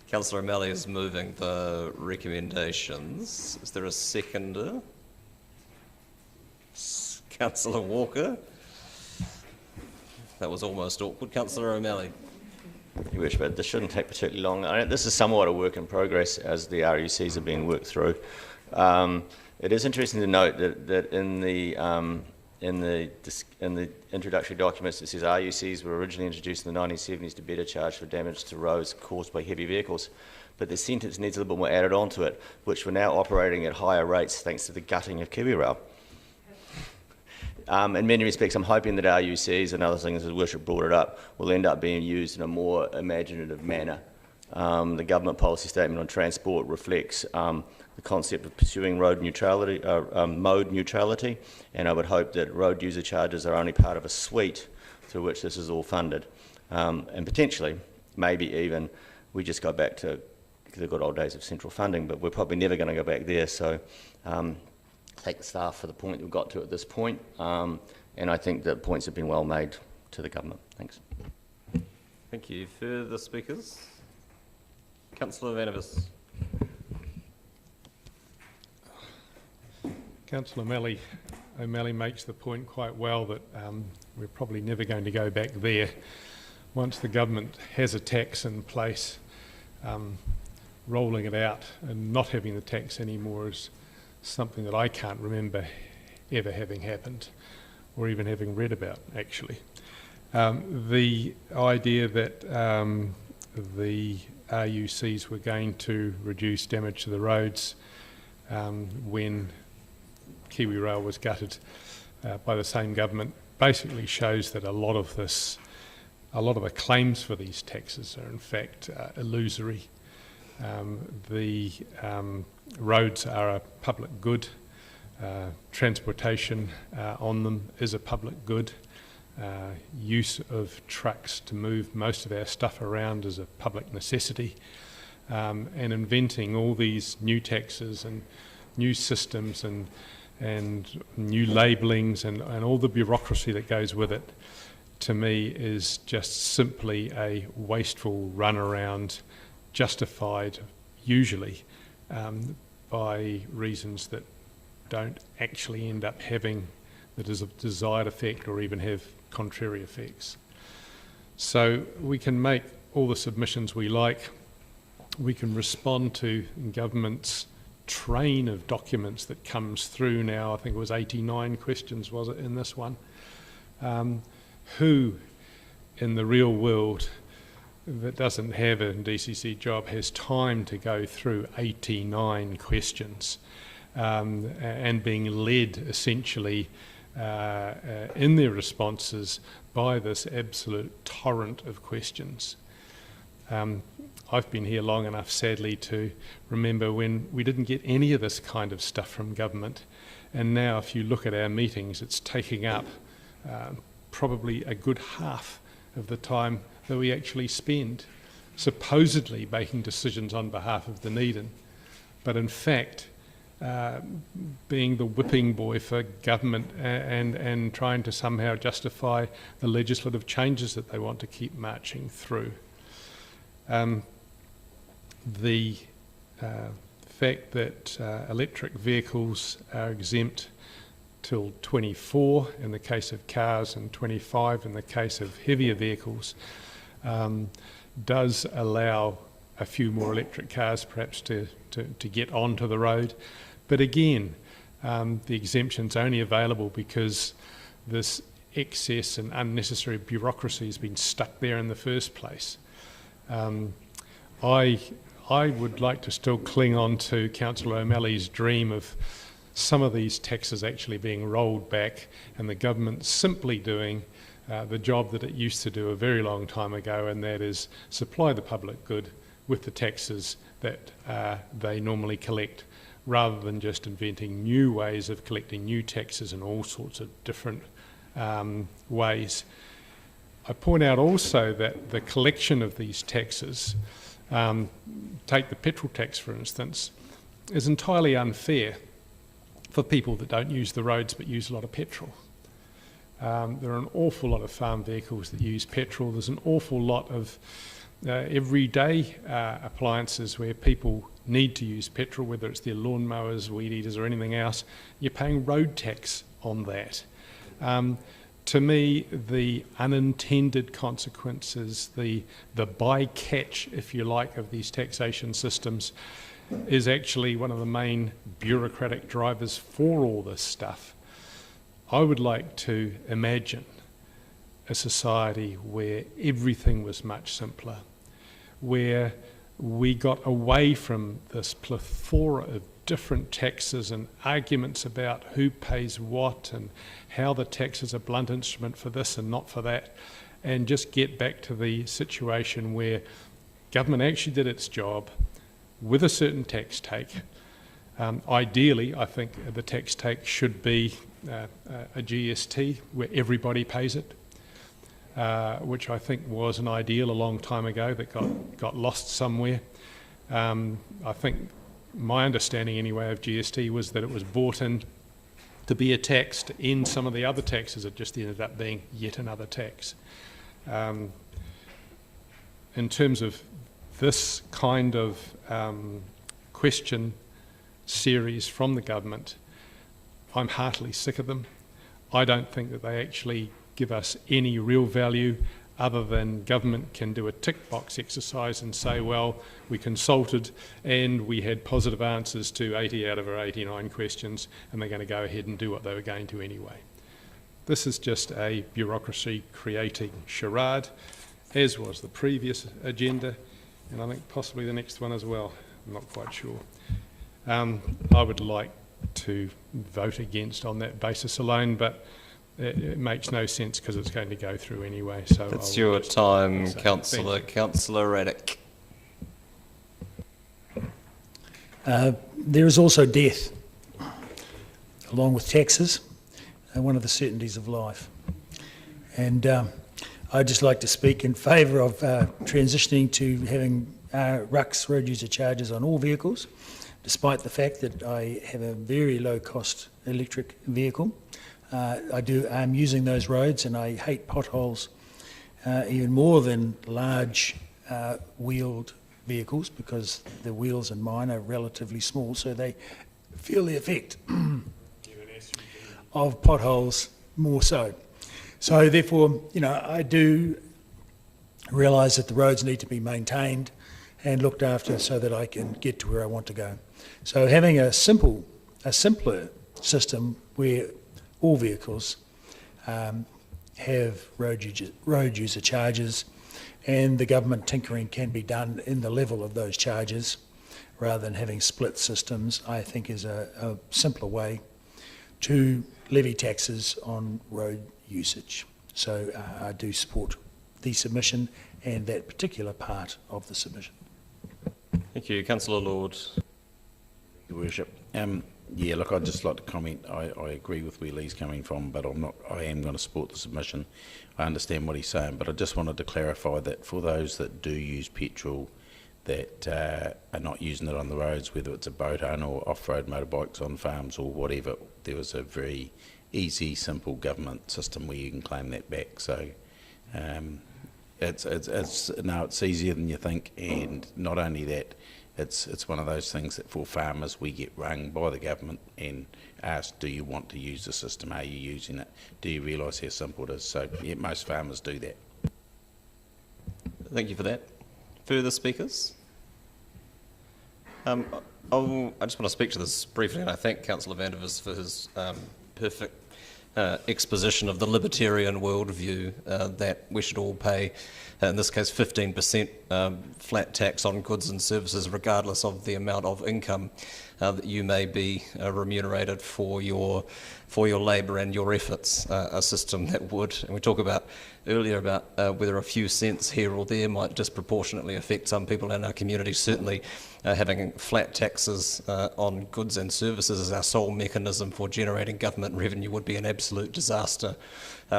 Councillor O'Malley is moving the recommendations. Is there a seconder? Councillor Walker? That was almost awkward. Councillor O'Malley. You wish, but this shouldn't take particularly long. This is somewhat a work in progress as the RUCs are being worked through. It is interesting to note that in the introductory documents it says RUCs were originally introduced in the 1970s to better charge for damage to roads caused by heavy vehicles, but the sentence needs a little bit more added onto it, which we're now operating at higher rates thanks to the gutting of KiwiRail. In many respects, I'm hoping that RUCs and other things, as Worship brought it up, will end up being used in a more imaginative manner. The government policy statement on transport reflects the concept of pursuing road neutrality, mode neutrality, and I would hope that road user charges are only part of a suite through which this is all funded. And potentially, maybe even, we just go back to the good old days of central funding, but we're probably never going to go back there. So thank the staff for the point we've got to at this point, and I think the points have been well made to the government. Thanks. Thank you. Further speakers? Councillor Vanavis. Councillor O'Malley O'Malley makes the point quite well that we're probably never going to go back there. Once the government has a tax in place, rolling it out and not having the tax anymore is something that I can't remember ever having happened or even having read about, actually. The idea that the RUCs were going to reduce damage to the roads when Kiwi Rail was gutted by the same government basically shows that a lot of the claims for these taxes are in fact illusory. The roads are a public good. Transportation on them is a public good. Use of trucks to move most of our stuff around is a public necessity. And inventing all these new taxes and new systems and new labellings and all the bureaucracy that goes with it, to me, is just simply a wasteful runaround, justified usually by reasons that don't actually end up having the desired effect or even have contrary effects. So we can make all the submissions we like. We can respond to government's train of documents that comes through now. I think it was 89 questions, was it, in this one? Who in the real world that doesn't have a DCC job has time to go through 89 questions and being led essentially in their responses by this absolute torrent of questions? I've been here long enough, sadly, to remember when we didn't get any of this kind of stuff from government, and now if you look at our meetings, it's taking up probably a good half of the time that we actually spend supposedly making decisions on behalf of Dunedin, but in fact being the whipping boy for government and trying to somehow justify the legislative changes that they want to keep marching through. The fact that electric vehicles are exempt till 24 in the case of cars and 25 in the case of heavier vehicles does allow a few more electric cars perhaps to get onto the road. But again, the exemption's only available because this excess and unnecessary bureaucracy has been stuck there in the first place. I would like to still cling on to Councillor O'Malley's dream of some of these taxes actually being rolled back and the government simply doing the job that it used to do a very long time ago, and that is supply the public good with the taxes that they normally collect, rather than just inventing new ways of collecting new taxes in all sorts of different ways. I point out also that the collection of these taxes, take the petrol tax for instance, is entirely unfair for people that don't use the roads but use a lot of petrol. There are an awful lot of farm vehicles that use petrol. There's an awful lot of everyday appliances where people need to use petrol, whether it's their lawnmowers, weed eaters or anything else. You're paying road tax on that. To me, the unintended consequences, the bycatch, if you like, of these taxation systems is actually one of the main bureaucratic drivers for all this stuff. I would like to imagine a society where everything was much simpler, where we got away from this plethora of different taxes and arguments about who pays what and how the tax is a blunt instrument for this and not for that, and just get back to the situation where government actually did its job with a certain tax take. Ideally, I think the tax take should be a GST where everybody pays it, which I think was an ideal a long time ago that got lost somewhere. I think my understanding anyway of GST was that it was brought in to be a tax to end some of the other taxes. It just ended up being yet another tax. In terms of this kind of question series from the government, I'm heartily sick of them. I don't think that they actually give us any real value other than government can do a tick box exercise and say, well, we consulted and we had positive answers to 80 out of our 89 questions, and they're going to go ahead and do what they were going to anyway. This is just a bureaucracy creating charade, as was the previous agenda, and I think possibly the next one as well. I'm not quite sure. I would like to vote against on that basis alone, but it makes no sense because it's going to go through anyway. So it's your time, Councillor. Councillor Raddick. There is also death, along with taxes, one of the certainties of life. And I'd just like to speak in favour of transitioning to having RUCs, road user charges, on all vehicles, despite the fact that I have a very low-cost electric vehicle. I'm using those roads, and I hate potholes even more than large wheeled vehicles, because the wheels in mine are relatively small, so they feel the effect of potholes more so. So therefore, you know, I do realise that the roads need to be maintained and looked after so that I can get to where I want to go. So having a simpler system where all vehicles have road user charges, and the government tinkering can be done in the level of those charges rather than having split systems, I think is a simpler way to levy taxes on road usage. So I do support the submission and that particular part of the submission. Thank you. Councillor Lord. Your Worship. Yeah, look, I'd just like to comment. I agree with where Lee's coming from, but I am going to support the submission. I understand what he's saying, but I just wanted to clarify that for those that do use petrol that are not using it on the roads, whether it's a boat owner or off-road motorbikes on farms or whatever, there was a very easy, simple government system where you can claim that back. So it's easier than you think, and not only that, it's one of those things that for farmers we get rung by the government and asked, do you want to use the system? Are you using it? Do you realise how simple it is? So yeah, most farmers do that. Thank you for that. Further speakers? I just want to speak to this briefly, and I thank Councillor Vandervis for his perfect exposition of the libertarian worldview that we should all pay, in this case 15% flat tax on goods and services regardless of the amount of income that you may be remunerated for your labour and your efforts. A system that would, and we talked about earlier about whether a few cents here or there might disproportionately affect some people in our community. Certainly having flat taxes on goods and services as our sole mechanism for generating government revenue would be an absolute disaster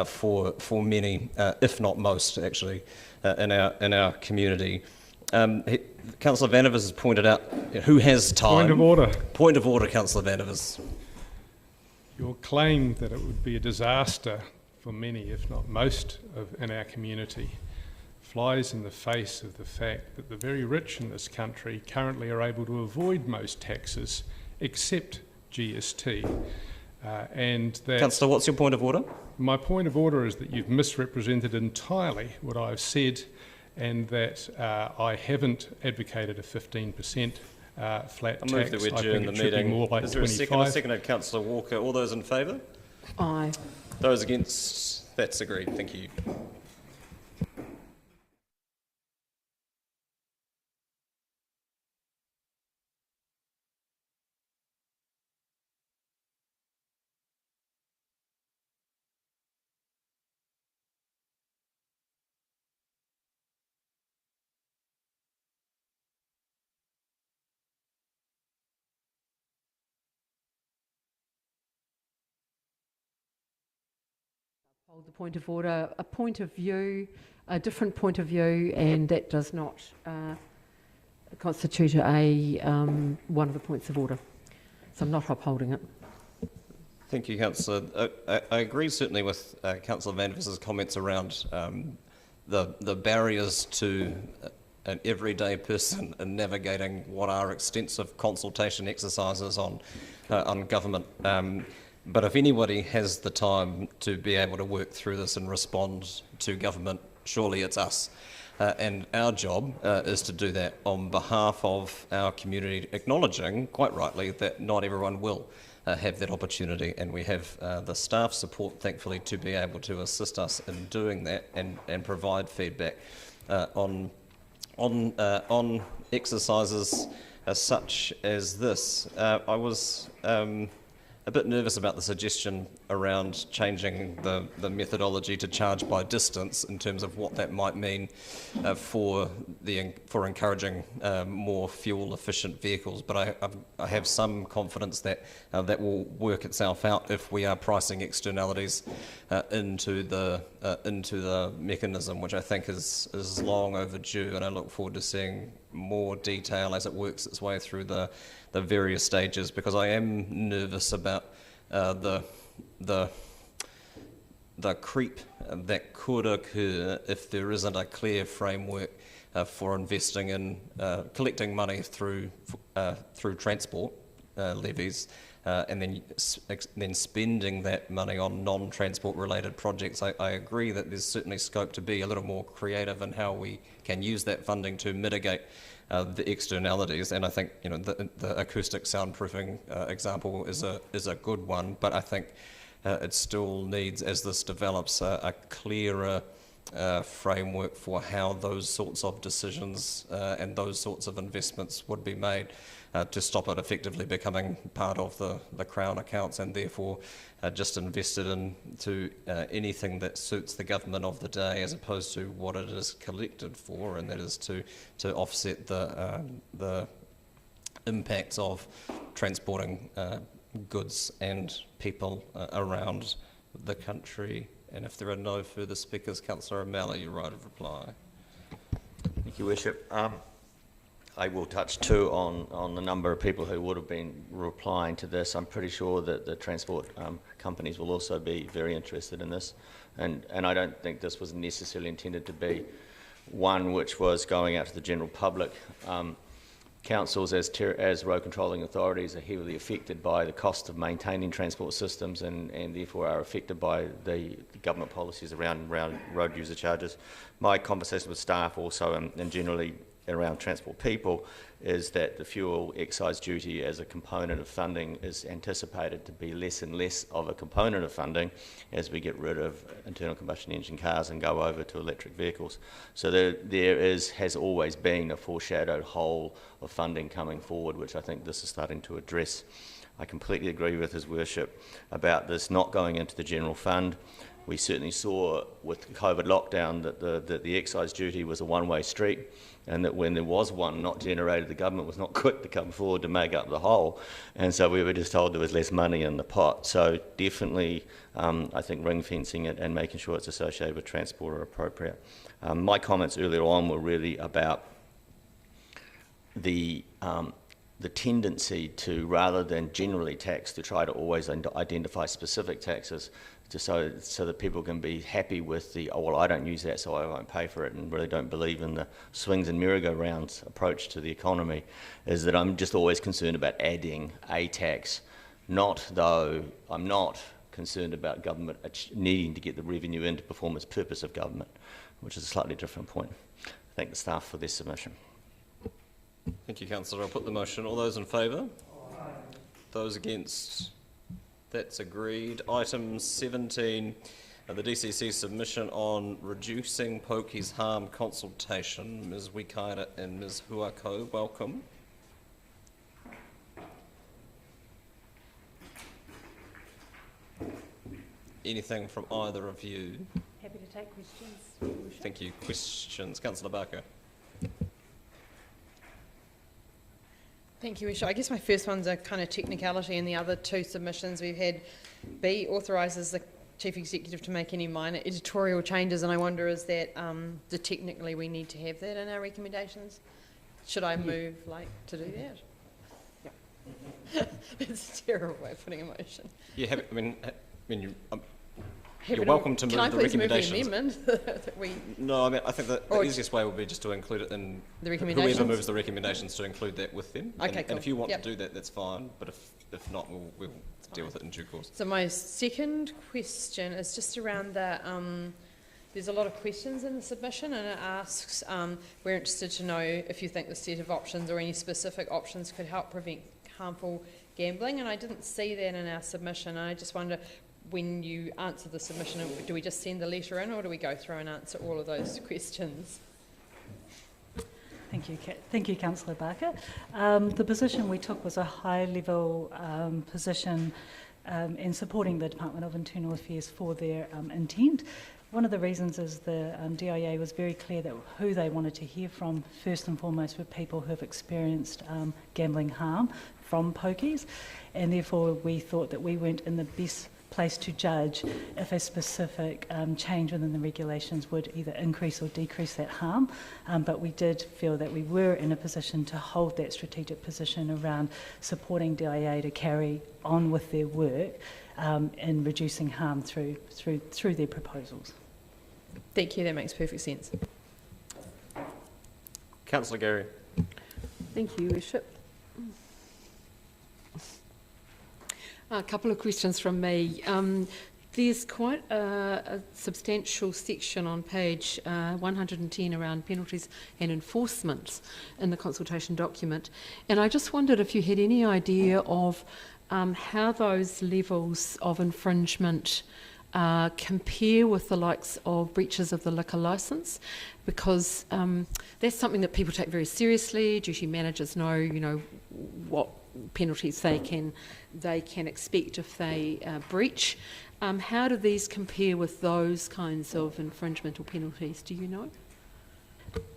for many, if not most, actually, in our community. Councillor Vandervis has pointed out who has time. Point of order. Point of order, Councillor Vandervis. Your claim that it would be a disaster for many, if not most, in our community flies in the face of the fact that the very rich in this country currently are able to avoid most taxes except GST. And that, Councillor, what's your point of order? My point of order is that you've misrepresented entirely what I've said, and that I haven't advocated a 15% flat tax. I move that we adjourn the meeting. More like is there 25. a second? Councillor Walker. All those in favour? Aye. Those against? That's agreed. Thank you. Hold the point of order, a point of view, a different point of view, and that does not constitute one of the points of order. So I'm not upholding it. Thank you, Councillor. I agree certainly with Councillor Vandervis's comments around the barriers to an everyday person in navigating what are extensive consultation exercises on government. But if anybody has the time to be able to work through this and respond to government, surely it's us. And our job is to do that on behalf of our community, acknowledging, quite rightly, that not everyone will have that opportunity, and we have the staff support, thankfully, to be able to assist us in doing that and provide feedback on exercises such as this. I was a bit nervous about the suggestion around changing the methodology to charge by distance in terms of what that might mean for encouraging more fuel efficient vehicles, but I have some confidence that that will work itself out if we are pricing externalities into the mechanism, which I think is long overdue, and I look forward to seeing more detail as it works its way through the various stages, because I am nervous about the creep that could occur if there isn't a clear framework for investing in collecting money through transport levies and then spending that money on non-transport related projects. I agree that there's certainly scope to be a little more creative in how we can use that funding to mitigate the externalities, and I think the acoustic soundproofing example is a good one, but I think it still needs, as this develops, a clearer framework for how those sorts of decisions and those sorts of investments would be made to stop it effectively becoming part of the Crown accounts and therefore just invested into anything that suits the government of the day, as opposed to what it is collected for, and that is to offset the impacts of transporting goods and people around the country. And if there are no further speakers, Councillor O'Malley, your right of reply. Thank you, Worship. I will touch too on the number of people who would have been replying to this. I'm pretty sure that the transport companies will also be very interested in this, and I don't think this was necessarily intended to be one which was going out to the general public. Councils as road controlling authorities are heavily affected by the cost of maintaining transport systems and therefore are affected by the government policies around road user charges. My conversation with staff also and generally around transport people is that the fuel excise duty as a component of funding is anticipated to be less and less of a component of funding as we get rid of internal combustion engine cars and go over to electric vehicles. So there has always been a foreshadowed hole of funding coming forward, which I think this is starting to address. I completely agree with His Worship about this not going into the general fund. We certainly saw with the COVID lockdown that the excise duty was a one-way street, and that when there was one not generated, the government was not quick to come forward to make up the hole, and so we were just told there was less money in the pot. So definitely I think ring fencing it and making sure it's associated with transport are appropriate. My comments earlier on were really about the tendency to, rather than generally tax, to try to always identify specific taxes so that people can be happy with the, oh, well, I don't use that, so I won't pay for it, and really don't believe in the swings and merry-go-rounds approach to the economy, is that I'm just always concerned about adding a tax, I'm not concerned about government needing to get the revenue in to perform its purpose of government, which is a slightly different point. I thank the staff for their submission. Thank you, Councillor. I'll put the motion. All those in favour? Aye. Those against? That's agreed. Item 17, the DCC submission on reducing Pokey's harm consultation. Ms. Wikaira and Ms. Huako, welcome. Anything from either of you? Happy to take questions. Thank you. Questions? Councillor Barker. Thank you, Isha. I guess my first one's a kind of technicality, and the other two submissions we've had. B authorises the Chief Executive to make any minor editorial changes, and I wonder, is that technically we need to have that in our recommendations? Should I move to do that? Yeah. It's a terrible way of putting a motion. Yeah, I mean, you're welcome to Can move I the please move the recommendations. amendment that we, No, I mean, I think that the Or- easiest way would be just to include it in The recommendations? whoever moves the recommendations to include that with them. Okay, And if you want Yep. to do that, that's fine. But if not, we'll deal with it in due course. so my second question is just around the, there's a lot of questions in the submission, and it asks, we're interested to know if you think the set of options or any specific options could help prevent harmful gambling, and I didn't see that in our submission. And I just wonder, when you answer the submission, do we just send the letter in, or do we go through and answer all of those questions? Thank you, Councillor Barker. The position we took was a high-level position in supporting the Department of Internal Affairs for their intent. One of the reasons is the DIA was very clear that who they wanted to hear from, first and foremost, were people who have experienced gambling harm from pokies, and therefore we thought that we weren't in the best place to judge if a specific change within the regulations would either increase or decrease that harm. But we did feel that we were in a position to hold that strategic position around supporting DIA to carry on with their work in reducing harm through their proposals. Thank you, that makes perfect sense. Councillor Gary. Thank you, Worship. A couple of questions from me. There's quite a substantial section on page 110 around penalties and enforcement in the consultation document, and I just wondered if you had any idea of how those levels of infringement compare with the likes of breaches of the liquor licence, because that's something that people take very seriously. Duty managers know, what penalties they can expect if they breach. How do these compare with those kinds of infringement or penalties? Do you know?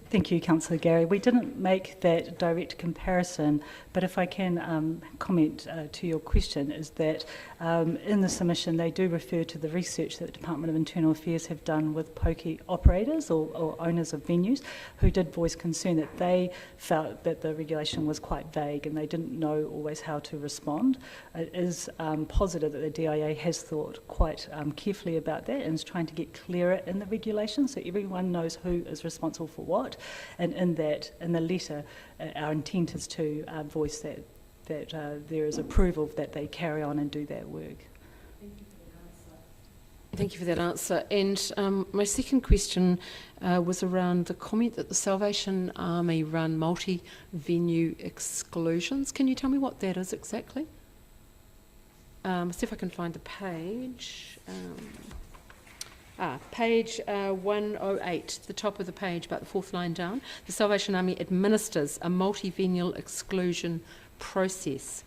Thank you, Councillor Gary. We didn't make that direct comparison, but if I can comment to your question, is that in the submission they do refer to the research that the Department of Internal Affairs have done with Pokey operators or owners of venues who did voice concern that they felt that the regulation was quite vague and they didn't know always how to respond. It is positive that the DIA has thought quite carefully about that and is trying to get clearer in the regulation so everyone knows who is responsible for what. And in the letter, our intent is to voice that there is approval that they carry on and do that work. Thank you for that answer. And my second question was around the comment that the Salvation Army run multi-venue exclusions. Can you tell me what that is exactly? See if I can find the page. Page 108, the top of the page, about the fourth line down. The Salvation Army administers a multi-venue exclusion process.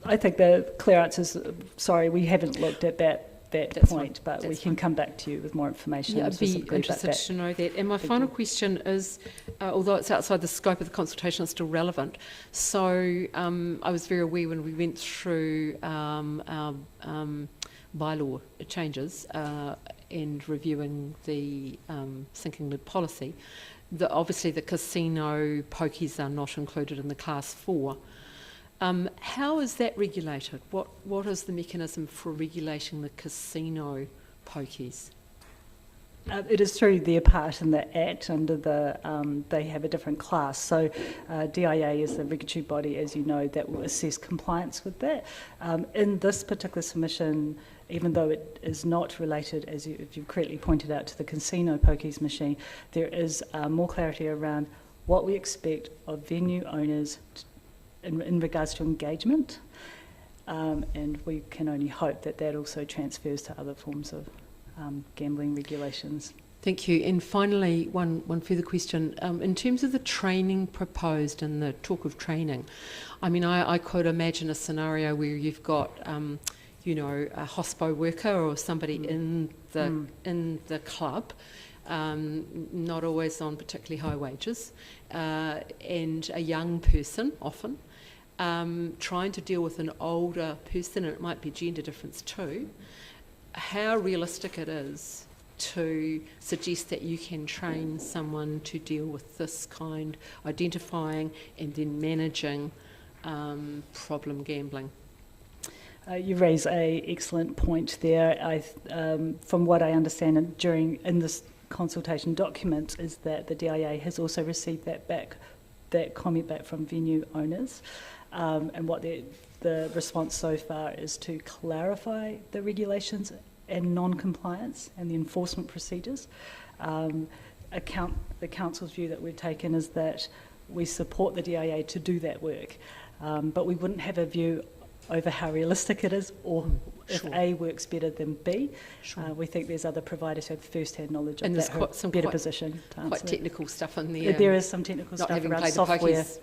I think the clear answer is, sorry, we haven't looked at that point, but we can come back to you with more information. Yeah, I'd be interested to know that. And my final question is, although it's outside the scope of the consultation, it's still relevant. So I was very aware when we went through our bylaw changes and reviewing the sinking lid policy, that obviously the casino pokies are not included in the Class 4. How is that regulated? What is the mechanism for regulating the casino pokies? It is through their part in the Act under the, they have a different class. So DIA is the regulatory body, as you know, that will assess compliance with that. In this particular submission, even though it is not related, as you've correctly pointed out, to the casino pokies machine, there is more clarity around what we expect of venue owners in regards to engagement, and we can only hope that that also transfers to other forms of gambling regulations. Thank you. And finally, one further question. In terms of the training proposed and the talk of training, I mean, I could imagine a scenario where you've got, a hospo worker or somebody in the club, not always on particularly high wages, and a young person often. trying to deal with an older person, and it might be gender difference too, how realistic it is to suggest that you can train someone to deal with this kind, identifying and then managing problem gambling. You raise an excellent point there. From what I understand in this consultation document is that the DIA has also received that comment back from venue owners, and what the response so far is to clarify the regulations and non-compliance and the enforcement procedures. The council's view that we've taken is that we support the DIA to do that work, but we wouldn't have a view over how realistic it is, or if A works better than B. We think there's other providers who have first-hand knowledge of that who are better positioned to answer quite technical stuff in there. There is some technical stuff having around played software. The pokies,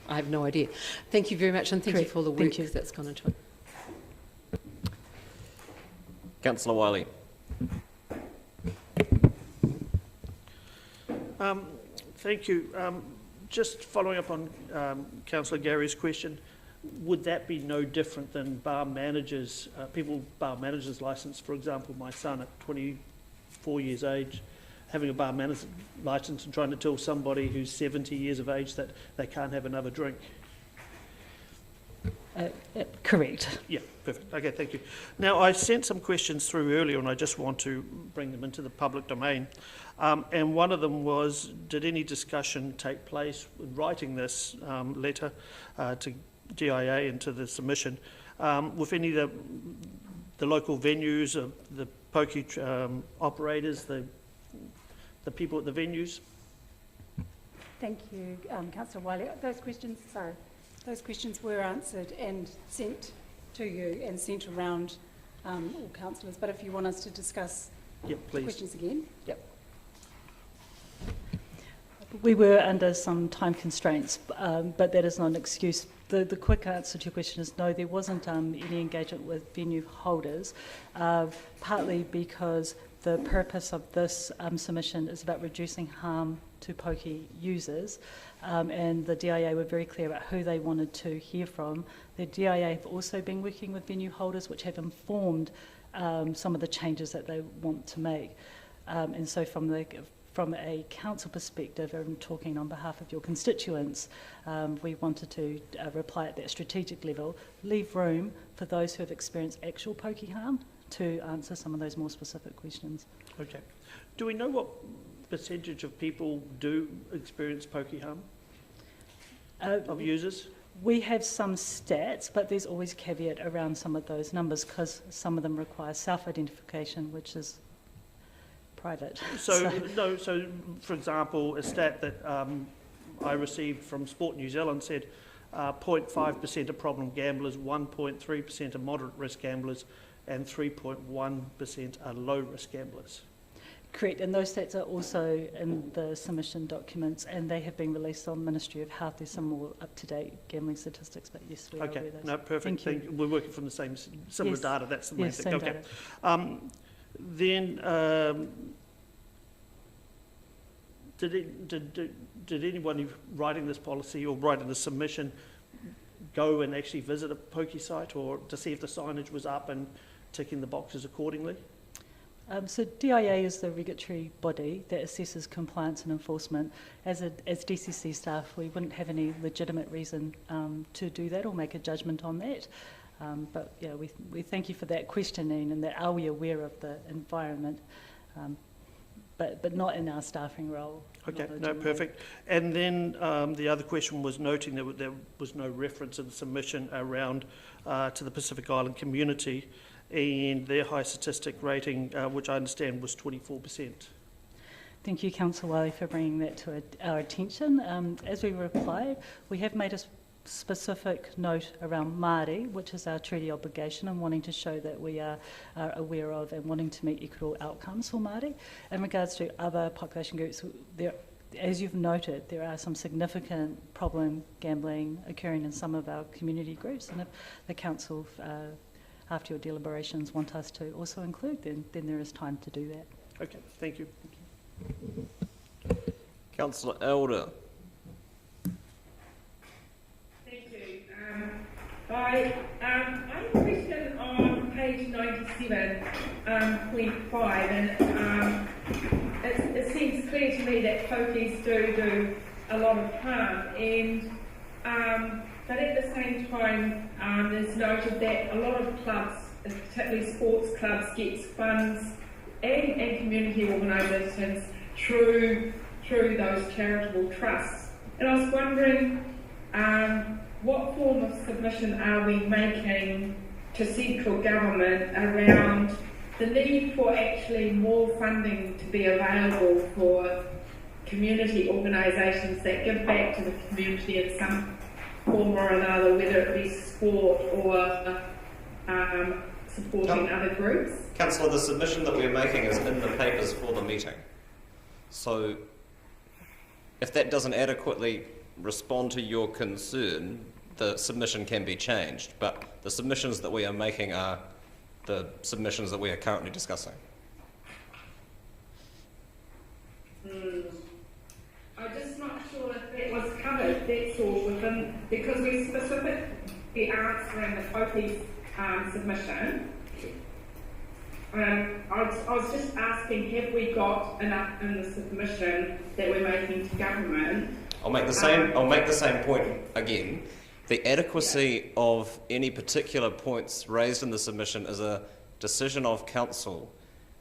I have no idea. Thank you very much, and thank you for all the work that's gone into it. Councillor Wiley. Thank you. Just following up on Councillor Gary's question, would that be no different than bar managers, bar managers licence? For example, my son at 24 years age, having a bar manager's licence and trying to tell somebody who's 70 years of age that they can't have another drink. Correct. Yeah, perfect. Okay, thank you. Now, I sent some questions through earlier, and I just want to bring them into the public domain. And one of them was, did any discussion take place in writing this letter to DIA and to the submission with any of the local venues, the Pokey operators, the people at the venues? Thank you, Councillor Wiley. Those questions were answered and sent to you and sent around all councillors. But if you want us to discuss the questions again. Yep. We were under some time constraints, but that is not an excuse. The quick answer to your question is no, there wasn't any engagement with venue holders, partly because the purpose of this submission is about reducing harm to Pokey users, and the DIA were very clear about who they wanted to hear from. The DIA have also been working with venue holders, which have informed some of the changes that they want to make. And so from a council perspective, and talking on behalf of your constituents, we wanted to reply at that strategic level, leave room for those who have experienced actual Pokey harm to answer some of those more specific questions. Okay. Do we know what percentage of people do experience Pokey harm of users? We have some stats, but there's always caveat around some of those numbers because some of them require self-identification, which is private. So, for example, a stat that I received from Sport New Zealand said 0.5% of problem gamblers, 1.3% are moderate risk gamblers, and 3.1% are low risk gamblers. Correct, and those stats are also in the submission documents, and they have been released on Ministry of Health. There's some more up-to-date gambling statistics, but yes, we are aware of those. No, perfect. Thank you. We're working from the similar data. That's the main thing. Same okay. Data. Then, did anyone writing this policy or writing the submission go and actually visit a Pokey site or to see if the signage was up and ticking the boxes accordingly? So DIA is the regulatory body that assesses compliance and enforcement. As DCC staff, we wouldn't have any legitimate reason to do that or make a judgment on that. But yeah, we thank you for that questioning and that are we aware of the environment, but not in our staffing role. Okay, no, perfect. And then the other question was noting that there was no reference in the submission around to the Pacific Island community and their high statistic rating, which I understand was 24%. Thank you, Councillor Wiley, for bringing that to our attention. As we reply, we have made a specific note around Māori, which is our treaty obligation, and wanting to show that we are aware of and wanting to meet equitable outcomes for Māori. In regards to other population groups, as you've noted, there are some significant problem gambling occurring in some of our community groups, and if the council, after your deliberations, want us to also include, then there is time to do that. Okay, thank you. Councillor Elder. Thank you. have a question on page 97.5, and it seems clear to me that pokies do a lot of harm, and but at the same time, there's noted that a lot of clubs, particularly sports clubs, gets funds and community organisations through those charitable trusts. And I was wondering, what form of submission are we making to central government around the need for actually more funding to be available for community organisations that give back to the community in some form or another, whether it be sport or supporting other groups? Councillor, the submission that we're making is in the papers for the meeting. So if that doesn't adequately respond to your concern, the submission can be changed, but the submissions that we are making are the submissions that we are currently discussing. I'm just not sure if that was covered, that's all, within, because we're specifically answering the Pokey submission. I was just asking, have we got enough in the submission that we're making to government? I'll make the same point again. The adequacy of any particular points raised in the submission is a decision of council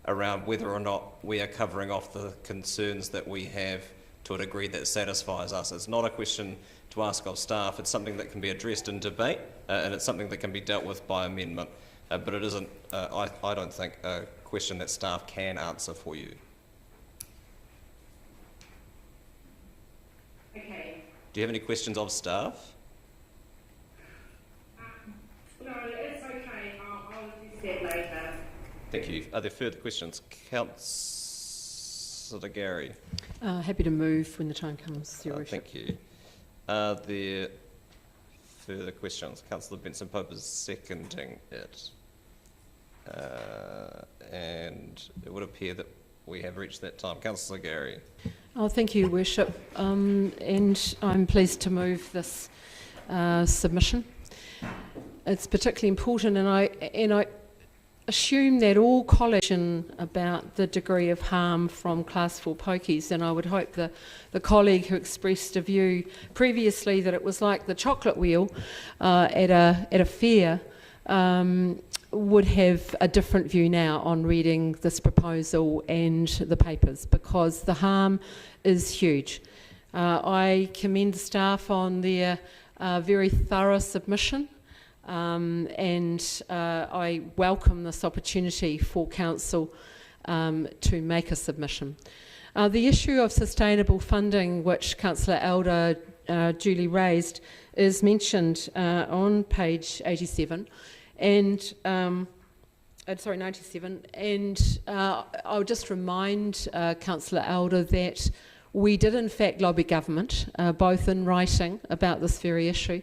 around whether or not we are covering off the concerns that we have to a degree that satisfies us. It's not a question to ask of staff. It's something that can be addressed in debate, and it's something that can be dealt with by amendment. But it isn't, I don't think, a question that staff can answer for you. Okay. Do you have any questions of staff? No, it's okay. I'll address that later. Thank you. Are there further questions? Councillor Gary. Happy to move when the time comes, Your Worship. Thank you. Are there further questions? Councillor Benson Pope is seconding it. And it would appear that we have reached that time. Councillor Gary. Oh, thank you, Your Worship. And I'm pleased to move this submission. It's particularly important, and I assume that all collection about the degree of harm from Class 4 pokies, and I would hope the colleague who expressed a view previously that it was like the chocolate wheel at a fair would have a different view now on reading this proposal and the papers, because the harm is huge. I commend the staff on their very thorough submission. And I welcome this opportunity for Council to make a submission. The issue of sustainable funding, which Councillor Elder duly raised, is mentioned on page 87, and 97. And I'll just remind Councillor Elder that we did in fact lobby government, both in writing about this very issue.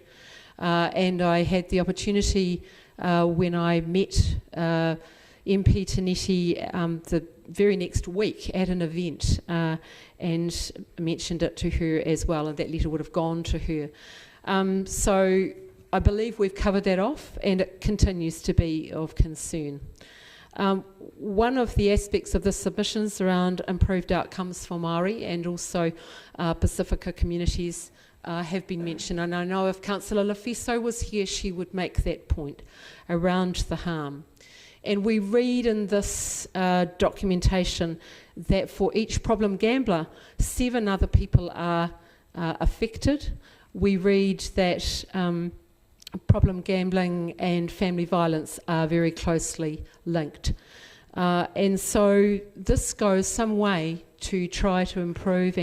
And I had the opportunity when I met MP Tanetti the very next week at an event and mentioned it to her as well, and that letter would have gone to her. So I believe we've covered that off, and it continues to be of concern. One of the aspects of the submissions around improved outcomes for Māori and also Pacifica communities have been mentioned, and I know if Councillor Lafiso was here, she would make that point around the harm. And we read in this documentation that for each problem gambler, 7 other people are affected. We read that problem gambling and family violence are very closely linked. And so this goes some way to try to improve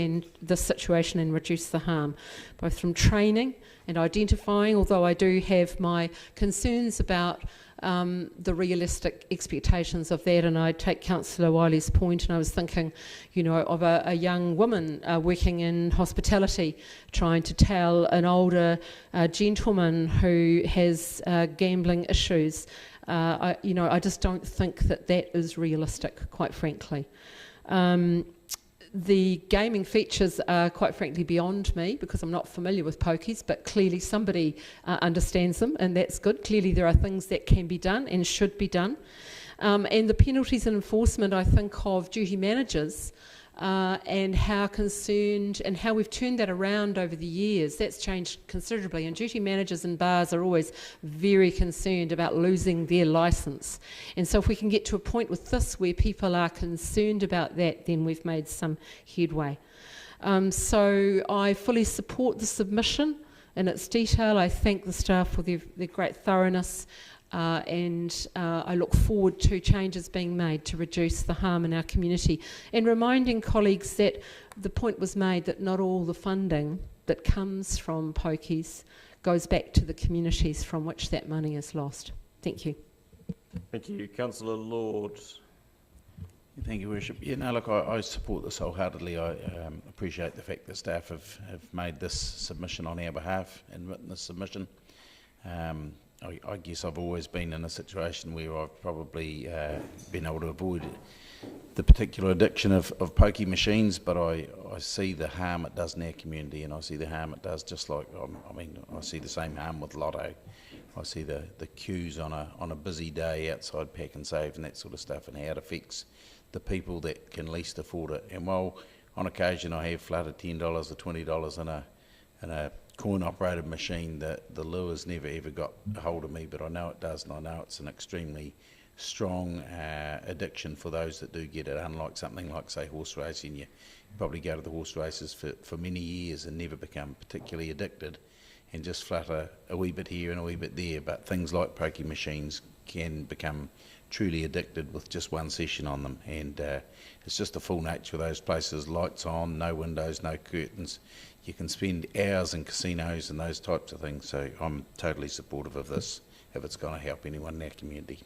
the situation and reduce the harm, both from training and identifying, although I do have my concerns about the realistic expectations of that, and I take Councillor Wiley's point, and I was thinking, you know, of a young woman working in hospitality trying to tell an older gentleman who has gambling issues. I just don't think that is realistic, quite frankly. the gaming features are quite frankly beyond me because I'm not familiar with pokies, but clearly somebody understands them, and that's good. Clearly there are things that can be done and should be done. And the penalties and enforcement, I think of duty managers and how concerned and how we've turned that around over the years. That's changed considerably, and duty managers in bars are always very concerned about losing their licence. And so if we can get to a point with this where people are concerned about that, then we've made some headway. So I fully support the submission in its detail. I thank the staff for their great thoroughness. And I look forward to changes being made to reduce the harm in our community, and reminding colleagues that the point was made that not all the funding that comes from pokies goes back to the communities from which that money is lost. Thank you. Thank you. Councillor Lord. Thank you, Worship. Yeah, no, look, I support this wholeheartedly. I appreciate the fact that staff have made this submission on our behalf and written this submission. I guess I've always been in a situation where I've probably been able to avoid the particular addiction of pokey machines, but I see the harm it does in our community, and I see the harm it does just like, I see the same harm with Lotto. I see the queues on a busy day outside Pack and Save and that sort of stuff, and how it affects the people that can least afford it. And while on occasion I have flooded $10 or $20 in a coin-operated machine, that the lure's never ever got a hold of me, but I know it does, and I know it's an extremely strong addiction for those that do get it, unlike something like, say, horse racing. You probably go to the horse races for many years and never become particularly addicted and just flutter a wee bit here and a wee bit there, but things like pokey machines can become truly addicted with just one session on them, and it's just the full nature of those places. Lights on, no windows, no curtains. You can spend hours in casinos and those types of things, so I'm totally supportive of this if it's going to help anyone in our community.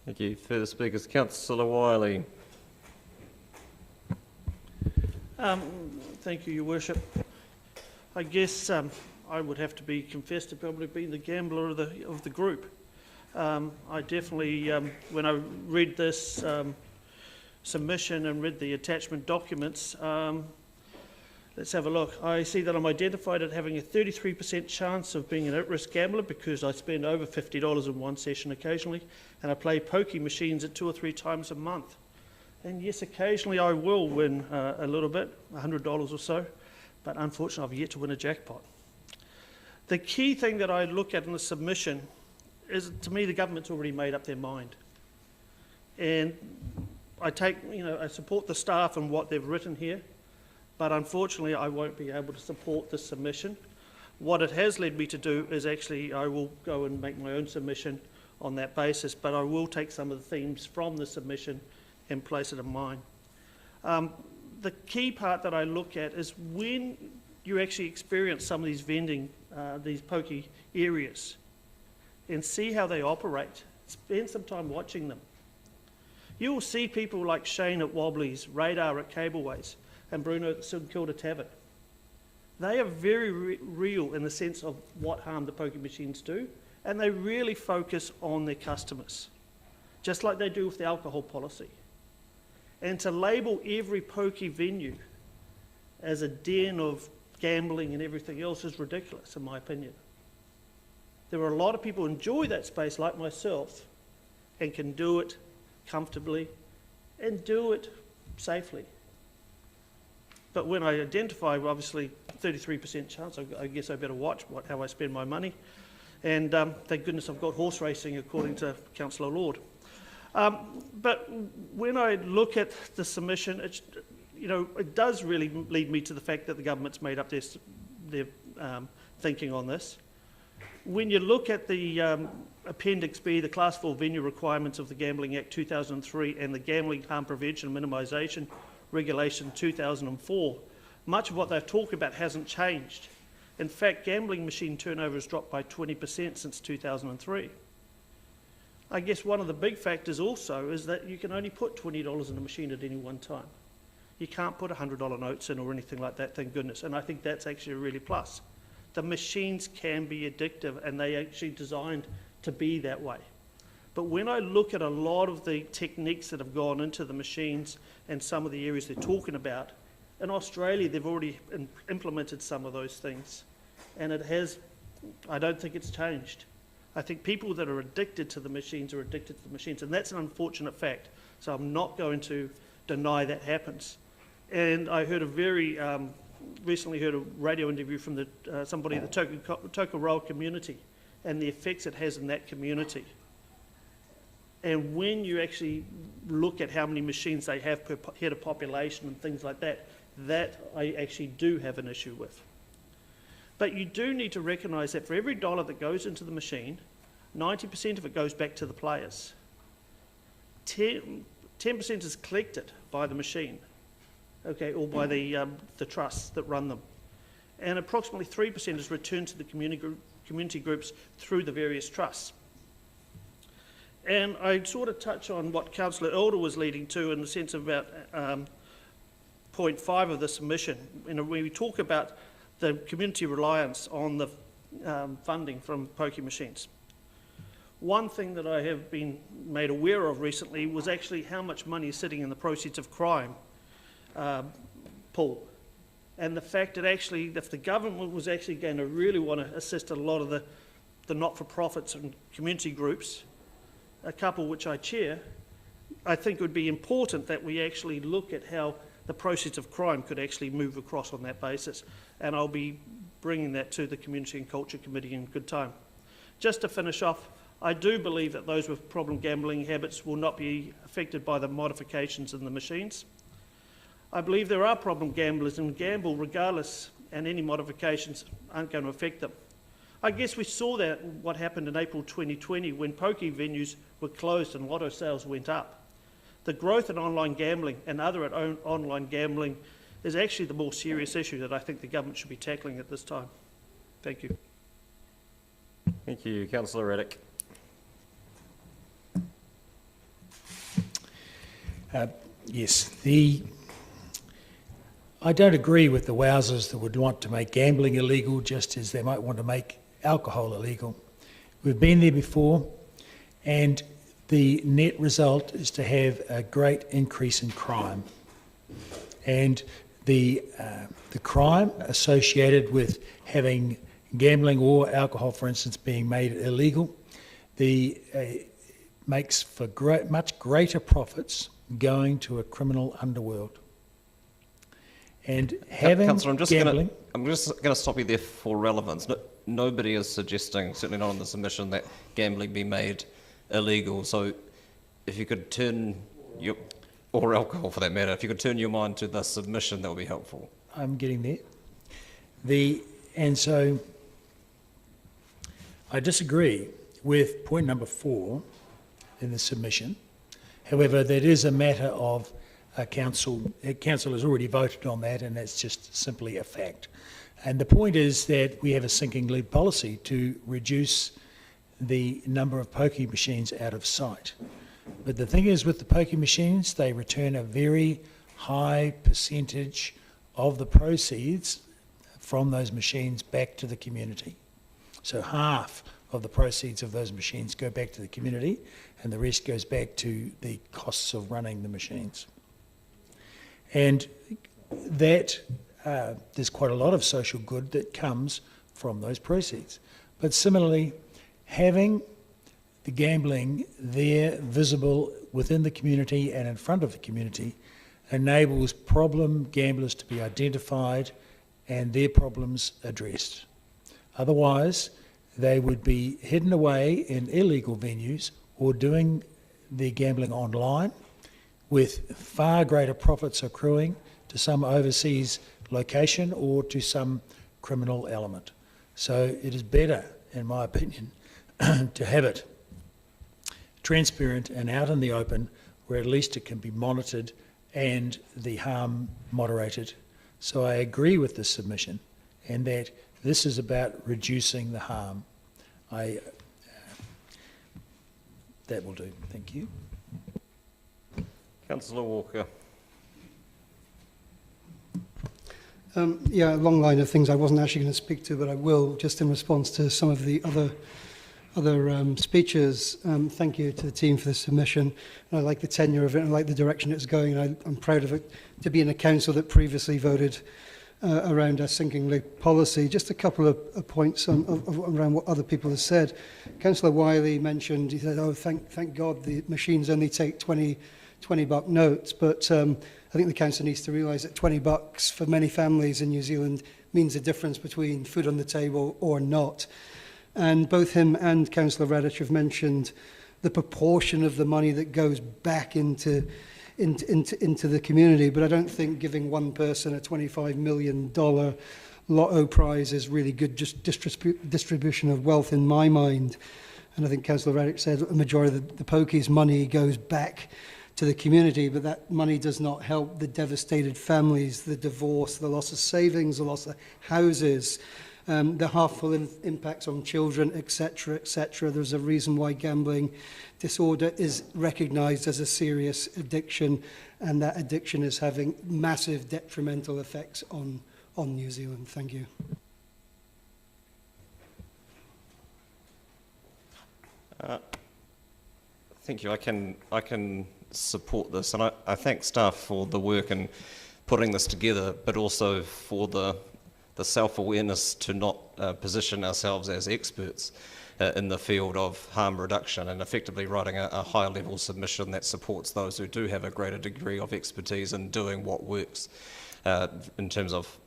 Thank you. Further speakers, Councillor Wiley. Thank you, Your Worship. I guess I would have to be confessed to probably being the gambler of the group. I definitely, when I read this submission and read the attachment documents, let's have a look. I see that I'm identified as having a 33% chance of being an at-risk gambler because I spend over $50 in one session occasionally, and I play pokey machines at 2 or 3 times a month. And yes, occasionally I will win a little bit, $100 or so, but unfortunately I've yet to win a jackpot. The key thing that I look at in the submission is, to me, the government's already made up their mind. And I support the staff and what they've written here, but unfortunately I won't be able to support this submission. What it has led me to do is actually I will go and make my own submission on that basis, but I will take some of the themes from the submission and place it in mine. The key part that I look at is when you actually experience some of these vending, these pokey areas, and see how they operate. Spend some time watching them. You will see people like Shane at Wobbly's, Radar at Cableways, and Bruno at the St Kilda Tavern. They are very real in the sense of what harm the poker machines do, and they really focus on their customers, just like they do with the alcohol policy. And to label every pokey venue as a den of gambling and everything else is ridiculous, in my opinion. There are a lot of people who enjoy that space, like myself, and can do it comfortably and do it safely. But when I identify, obviously, 33% chance, I guess I better watch how I spend my money. And thank goodness I've got horse racing, according to Councillor Lord. But when I look at the submission, it does really lead me to the fact that the government's made up their thinking on this. When you look at the Appendix B, the Class 4 venue requirements of the Gambling Act 2003 and the Gambling Harm Prevention and Minimisation Regulation 2004, much of what they've talked about hasn't changed. In fact, gambling machine turnover has dropped by 20% since 2003. I guess one of the big factors also is that you can only put $20 in a machine at any one time. You can't put $100 notes in or anything like that, thank goodness, and I think that's actually a really plus. The machines can be addictive, and they're actually designed to be that way. But when I look at a lot of the techniques that have gone into the machines and some of the areas they're talking about, in Australia they've already implemented some of those things. And it has, I don't think it's changed. I think people that are addicted to the machines are addicted to the machines, and that's an unfortunate fact. So I'm not going to deny that happens. And I heard recently heard a radio interview from somebody in the Tokoroa community and the effects it has in that community. And when you actually look at how many machines they have per head of population and things like that, that I actually do have an issue with. But you do need to recognise that for every dollar that goes into the machine, 90% of it goes back to the players. 10% is collected by the machine, okay, or by the trusts that run them. And approximately 3% is returned to the community groups through the various trusts. And I sort of touch on what Councillor Elder was leading to in the sense of about point 5 of the submission. When we talk about the community reliance on the funding from Pokey machines. One thing that I have been made aware of recently was actually how much money is sitting in the proceeds of crime pool. And the fact that actually, if the government was actually going to really want to assist a lot of the not-for-profits and community groups, a couple which I chair, I think it would be important that we actually look at how the proceeds of crime could actually move across on that basis. And I'll be bringing that to the Community and Culture Committee in good time. Just to finish off, I do believe that those with problem gambling habits will not be affected by the modifications in the machines. I believe there are problem gamblers and gamble regardless, and any modifications aren't going to affect them. I guess we saw that what happened in April 2020 when Pokey venues were closed and lotto sales went up. The growth in online gambling and other online gambling is actually the more serious issue that I think the government should be tackling at this time. Thank you. Thank you. Councillor Reddick. Yes, I don't agree with the wowsers that would want to make gambling illegal just as they might want to make alcohol illegal. We've been there before, and the net result is to have a great increase in crime. And the crime associated with having gambling or alcohol, for instance, being made illegal, makes for much greater profits going to a criminal underworld. And having Councillor, gambling... I'm just going to stop you there for relevance. Nobody is suggesting, certainly not on the submission, that gambling be made illegal. So if you could turn or alcohol for that matter, if you could turn your mind to the submission, that would be helpful. I'm getting there. And so I disagree with point number 4 in the submission. However, that is a matter of council has already voted on that, and that's just simply a fact. And the point is that we have a sinking lid policy to reduce the number of Pokey machines out of sight. But the thing is, with the Pokey machines, they return a very high percentage of the proceeds from those machines back to the community. So half of the proceeds of those machines go back to the community, and the rest goes back to the costs of running the machines. And that there's quite a lot of social good that comes from those proceeds. But similarly, having the gambling there visible within the community and in front of the community enables problem gamblers to be identified and their problems addressed. Otherwise, they would be hidden away in illegal venues or doing their gambling online, with far greater profits accruing to some overseas location or to some criminal element. So it is better, in my opinion, to have it transparent and out in the open, where at least it can be monitored and the harm moderated. So I agree with this submission, and that this is about reducing the harm. That will do. Thank you. Councillor Walker. Yeah, a long line of things I wasn't actually going to speak to, but I will, just in response to some of the other other speeches. Thank you to the team for the submission. And I like the tenure of it, and I like the direction it's going. And I'm proud of it to be in a council that previously voted around our sinking lid policy. Just a couple of points around what other people have said. Councillor Wiley mentioned, he said, oh, thank God the machines only take 20 buck notes, but I think the council needs to realise that $20 for many families in New Zealand means a difference between food on the table or not. And both him and Councillor Radic have mentioned the proportion of the money that goes back into the community, but I don't think giving one person a $25 million lotto prize is really good just distribution of wealth in my mind. And I think Councillor Radic said a majority of the Pokey's money goes back to the community, but that money does not help the devastated families, the divorce, the loss of savings, the loss of houses, the harmful impacts on children, etc., etc. There's a reason why gambling disorder is recognised as a serious addiction, and that addiction is having massive detrimental effects on New Zealand. Thank you. Thank you. I can support this, and I thank staff for the work in putting this together, but also for the self-awareness to not position ourselves as experts in the field of harm reduction, and effectively writing a high-level submission that supports those who do have a greater degree of expertise in doing what works in terms of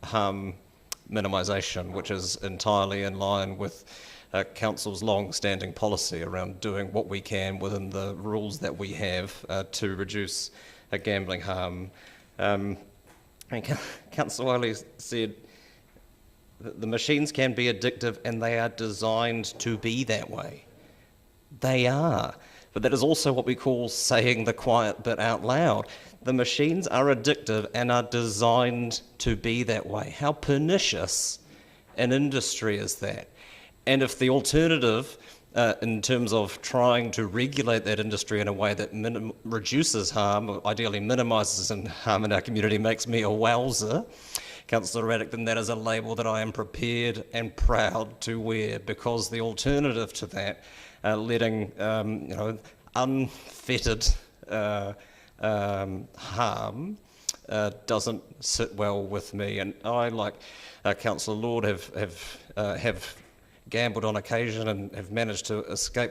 harm minimisation, which is entirely in line with Council's long-standing policy around doing what we can within the rules that we have to reduce gambling harm. And Councillor Wiley said that the machines can be addictive and they are designed to be that way. They are. But that is also what we call saying the quiet bit out loud. The machines are addictive and are designed to be that way. How pernicious an industry is that? And if the alternative, in terms of trying to regulate that industry in a way that reduces harm, or ideally minimises harm in our community, makes me a wowser, Councillor Radic, then that is a label that I am prepared and proud to wear, because the alternative to that, letting unfettered harm, doesn't sit well with me. And I, like Councillor Lord, have gambled on occasion and have managed to escape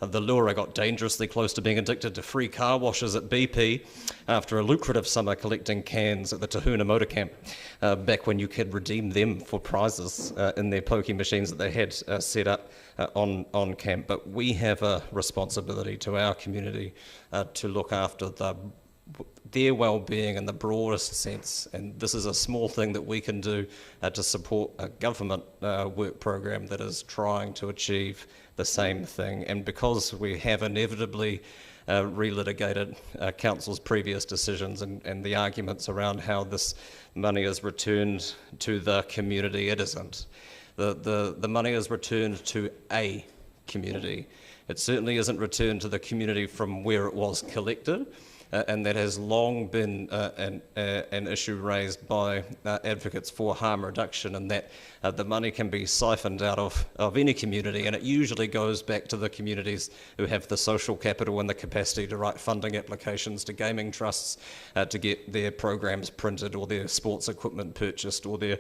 the lure. I got dangerously close to being addicted to free car washes at BP after a lucrative summer collecting cans at the Tahuna Motor Camp, back when you could redeem them for prizes in their Pokey machines that they had set up on camp. But we have a responsibility to our community to look after their well-being in the broadest sense, and this is a small thing that we can do to support a government work program that is trying to achieve the same thing. And because we have inevitably relitigated Council's previous decisions and the arguments around how this money is returned to the community, it isn't. The money is returned to a community. It certainly isn't returned to the community from where it was collected. And that has long been an issue raised by advocates for harm reduction, and that the money can be siphoned out of any community, and it usually goes back to the communities who have the social capital and the capacity to write funding applications to gaming trusts to get their programs printed, or their sports equipment purchased, or their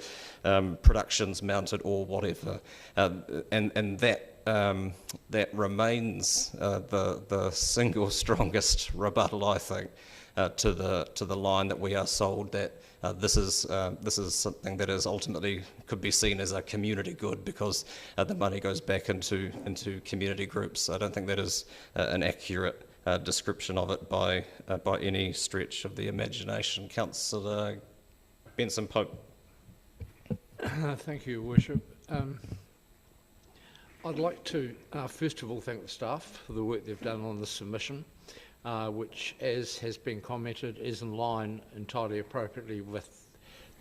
productions mounted, or whatever. And that remains the single strongest rebuttal, I think, to the line that we are sold that this is something that is ultimately could be seen as a community good, because the money goes back into community groups. I don't think that is an accurate description of it by any stretch of the imagination. Councillor Benson-Pope. Thank you, Your Worship. I'd like to, first of all, thank the staff for the work they've done on the submission, which, as has been commented, is in line entirely appropriately with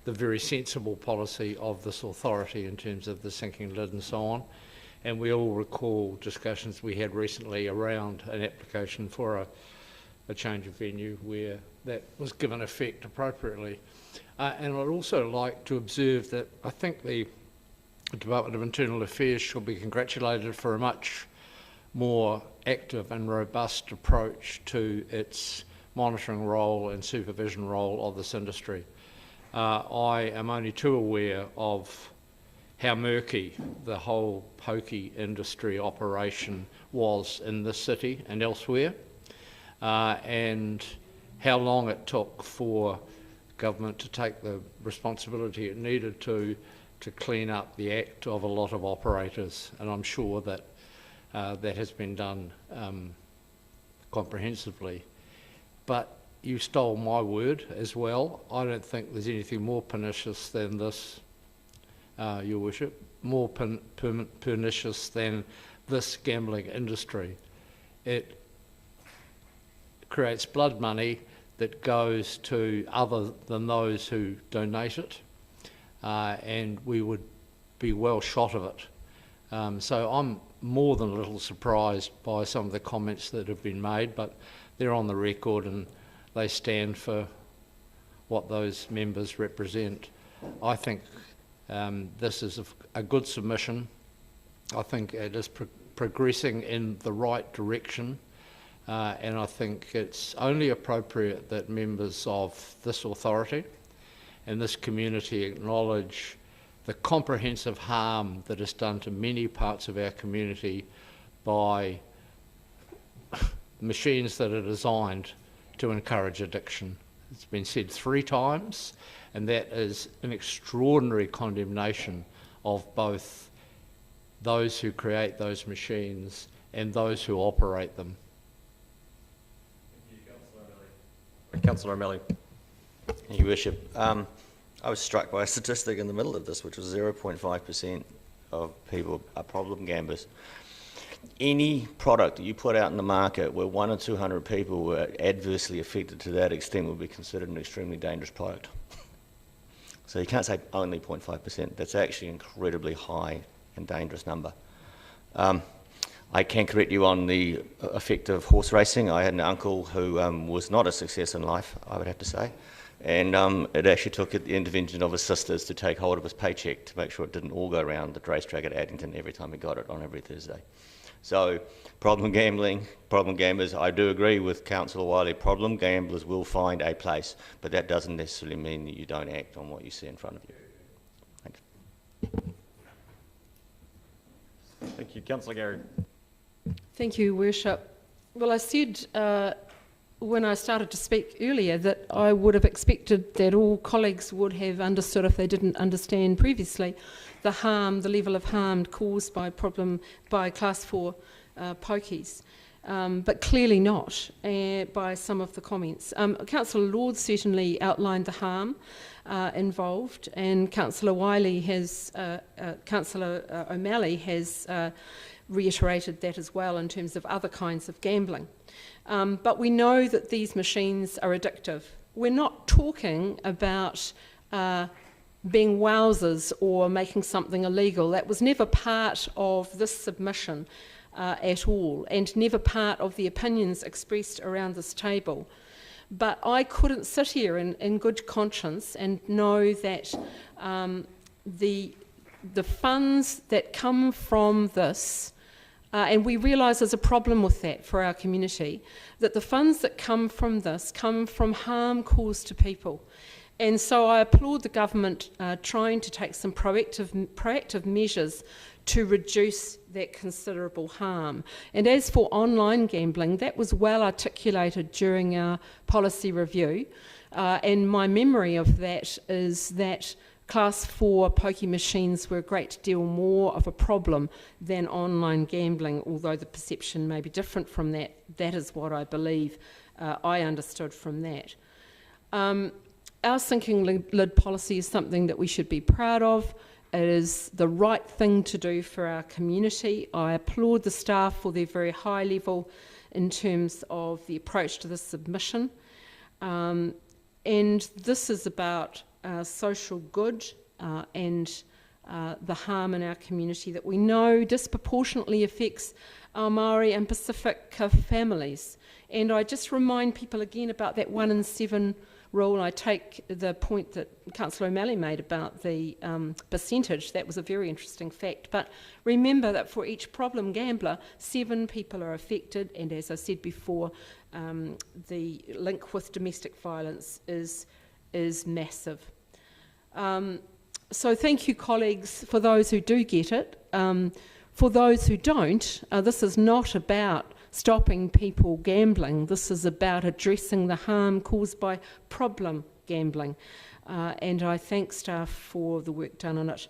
the very sensible policy of this authority in terms of the sinking lid and so on. And we all recall discussions we had recently around an application for a change of venue where that was given effect appropriately. And I'd also like to observe that I think the The Department of Internal Affairs should be congratulated for a much more active and robust approach to its monitoring role and supervision role of this industry. I am only too aware of how murky the whole Pokey industry operation was in this city and elsewhere, and how long it took for government to take the responsibility it needed to clean up the act of a lot of operators, and I'm sure that that has been done comprehensively. But you stole my word as well. I don't think there's anything more pernicious than this, Your Worship, more pernicious than this gambling industry. It creates blood money that goes to other than those who donate it, and we would be well shot of it. So I'm more than a little surprised by some of the comments that have been made, but they're on the record and they stand for what those members represent. I think this is a good submission. I think it is progressing in the right direction, and I think it's only appropriate that members of this authority and this community acknowledge the comprehensive harm that is done to many parts of our community by machines that are designed to encourage addiction. It's been said 3 times, and that is an extraordinary condemnation of both those who create those machines and those who operate them. Councillor O'Malley. Thank you, Worship. I was struck by a statistic in the middle of this, which was 0.5% of people are problem gamblers. Any product that you put out in the market where 100 or 200 people were adversely affected to that extent would be considered an extremely dangerous product. So you can't say only 0.5%. That's actually an incredibly high and dangerous number. I can correct you on the effect of horse racing. I had an uncle who was not a success in life, I would have to say. And it actually took the intervention of his sisters to take hold of his paycheck to make sure it didn't all go around the racetrack at Addington every time he got it on every Thursday. So problem gambling, problem gamblers, I do agree with Councillor Wiley, problem gamblers will find a place, but that doesn't necessarily mean that you don't act on what you see in front of you. Thanks. Thank you. Councillor Gary. Thank you, Worship. Well, I said when I started to speak earlier that I would have expected that all colleagues would have understood, if they didn't understand previously, the harm, the level of harm caused by Class 4 pokies, but clearly not by some of the comments. Councillor Lord certainly outlined the harm involved, and Councillor Wiley has, Councillor O'Malley has reiterated that as well in terms of other kinds of gambling. But we know that these machines are addictive. We're not talking about being wowsers or making something illegal. That was never part of this submission at all, and never part of the opinions expressed around this table. But I couldn't sit here in good conscience and know that the funds that come from this, and we realise there's a problem with that for our community, that the funds that come from this come from harm caused to people. And so I applaud the government trying to take some proactive measures to reduce that considerable harm. And as for online gambling, that was well articulated during our policy review. And my memory of that is that Class 4 Pokey machines were a great deal more of a problem than online gambling, although the perception may be different from that. That is what I believe I understood from that. Our sinking lid policy is something that we should be proud of. It is the right thing to do for our community. I applaud the staff for their very high level in terms of the approach to this submission. And this is about social good and the harm in our community that we know disproportionately affects our Māori and Pacific families. And I just remind people again about that 1 in 7 rule. I take the point that Councillor O'Malley made about the percentage. That was a very interesting fact. But remember that for each problem gambler, 7 people are affected, and as I said before, the link with domestic violence is massive. So thank you, colleagues, for those who do get it. For those who don't, this is not about stopping people gambling. This is about addressing the harm caused by problem gambling. And I thank staff for the work done on it.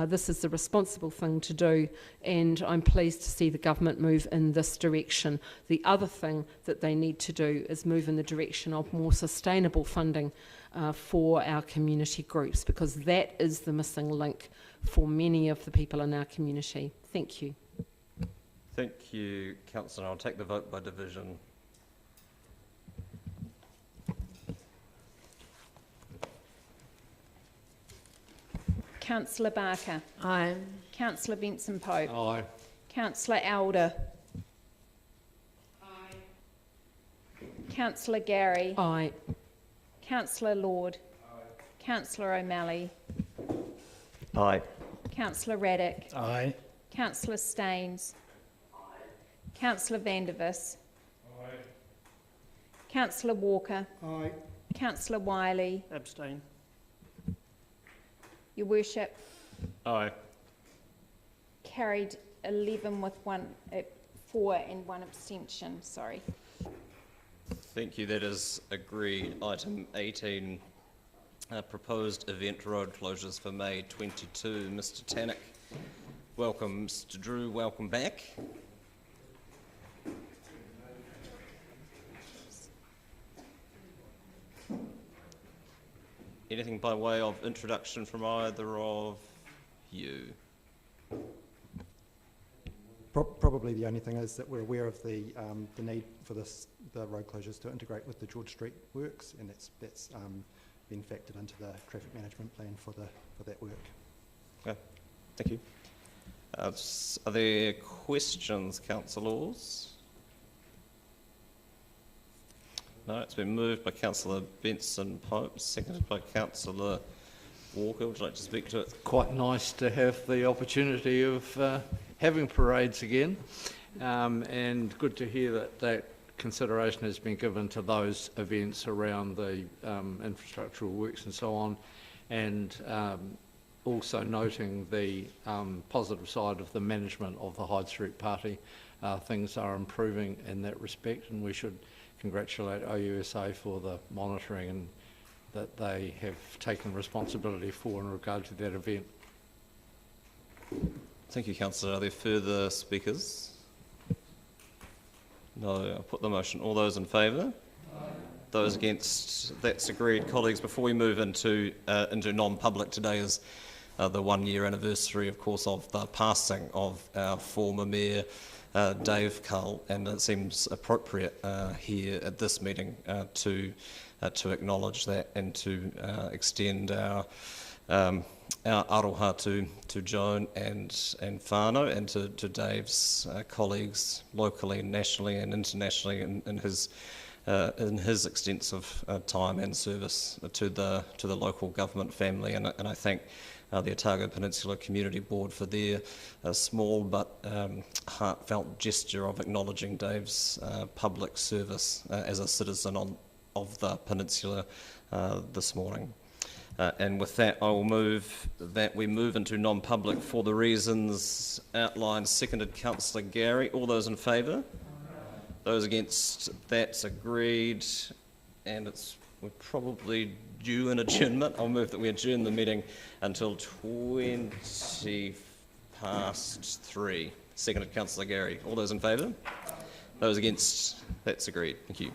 This is the responsible thing to do, and I'm pleased to see the government move in this direction. The other thing that they need to do is move in the direction of more sustainable funding for our community groups, because that is the missing link for many of the people in our community. Thank you. Thank you, Councillor. I'll take the vote by division. Councillor Barker. Aye. Councillor Benson Pope. Aye. Councillor Elder. Aye. Councillor Gary. Aye. Councillor Lord. Councillor O'Malley. Aye. Councillor Raddick. Aye. Councillor Staines. Councillor Vandervis. Councillor Walker. Aye. Councillor Wiley. Abstain. Your Worship, Aye. carried 11 with 4 and 1 abstention. Sorry. Thank you. That is agreed. Item 18, proposed event road closures for May 22. Mr. Tannock, welcome. Mr. Drew, welcome back. Anything by way of introduction from either of you? Probably the only thing is that we're aware of the need for the road closures to integrate with the George Street works, and that's been factored into the traffic management plan for that work. Okay, thank you. Are there questions, councillors? No, it's been moved by Councillor Benson Pope, seconded by Councillor Walker. Would you like to speak to it? Quite nice to have the opportunity of having parades again, and good to hear that consideration has been given to those events around the infrastructural works and so on, and also noting the positive side of the management of the Hyde Street Party. Things are improving in that respect, and we should congratulate OUSA for the monitoring and that they have taken responsibility for in regard to that event. Thank you, Councillor. Are there further speakers? No, I'll put the motion. All those in favour? Those against? That's agreed. Colleagues, before we move into non-public, today is the 1-year anniversary, of course, of the passing of our former Mayor, Dave Cull, and it seems appropriate here at this meeting to acknowledge that and to extend our aroha to Joan and whānau, and to Dave's colleagues locally, nationally and internationally in his extensive time and service to the local government family, and I thank the Otago Peninsula Community Board for their small but heartfelt gesture of acknowledging Dave's public service as a citizen of the peninsula this morning. And with that, I will move that we move into non-public for the reasons outlined. Seconded, Councillor Gary. All those in favour? Those against? That's agreed. And we're probably due an adjournment. I'll move that we adjourn the meeting until 3:20. Seconded, Councillor Gary. All those in favour? Those against? That's agreed. Thank you.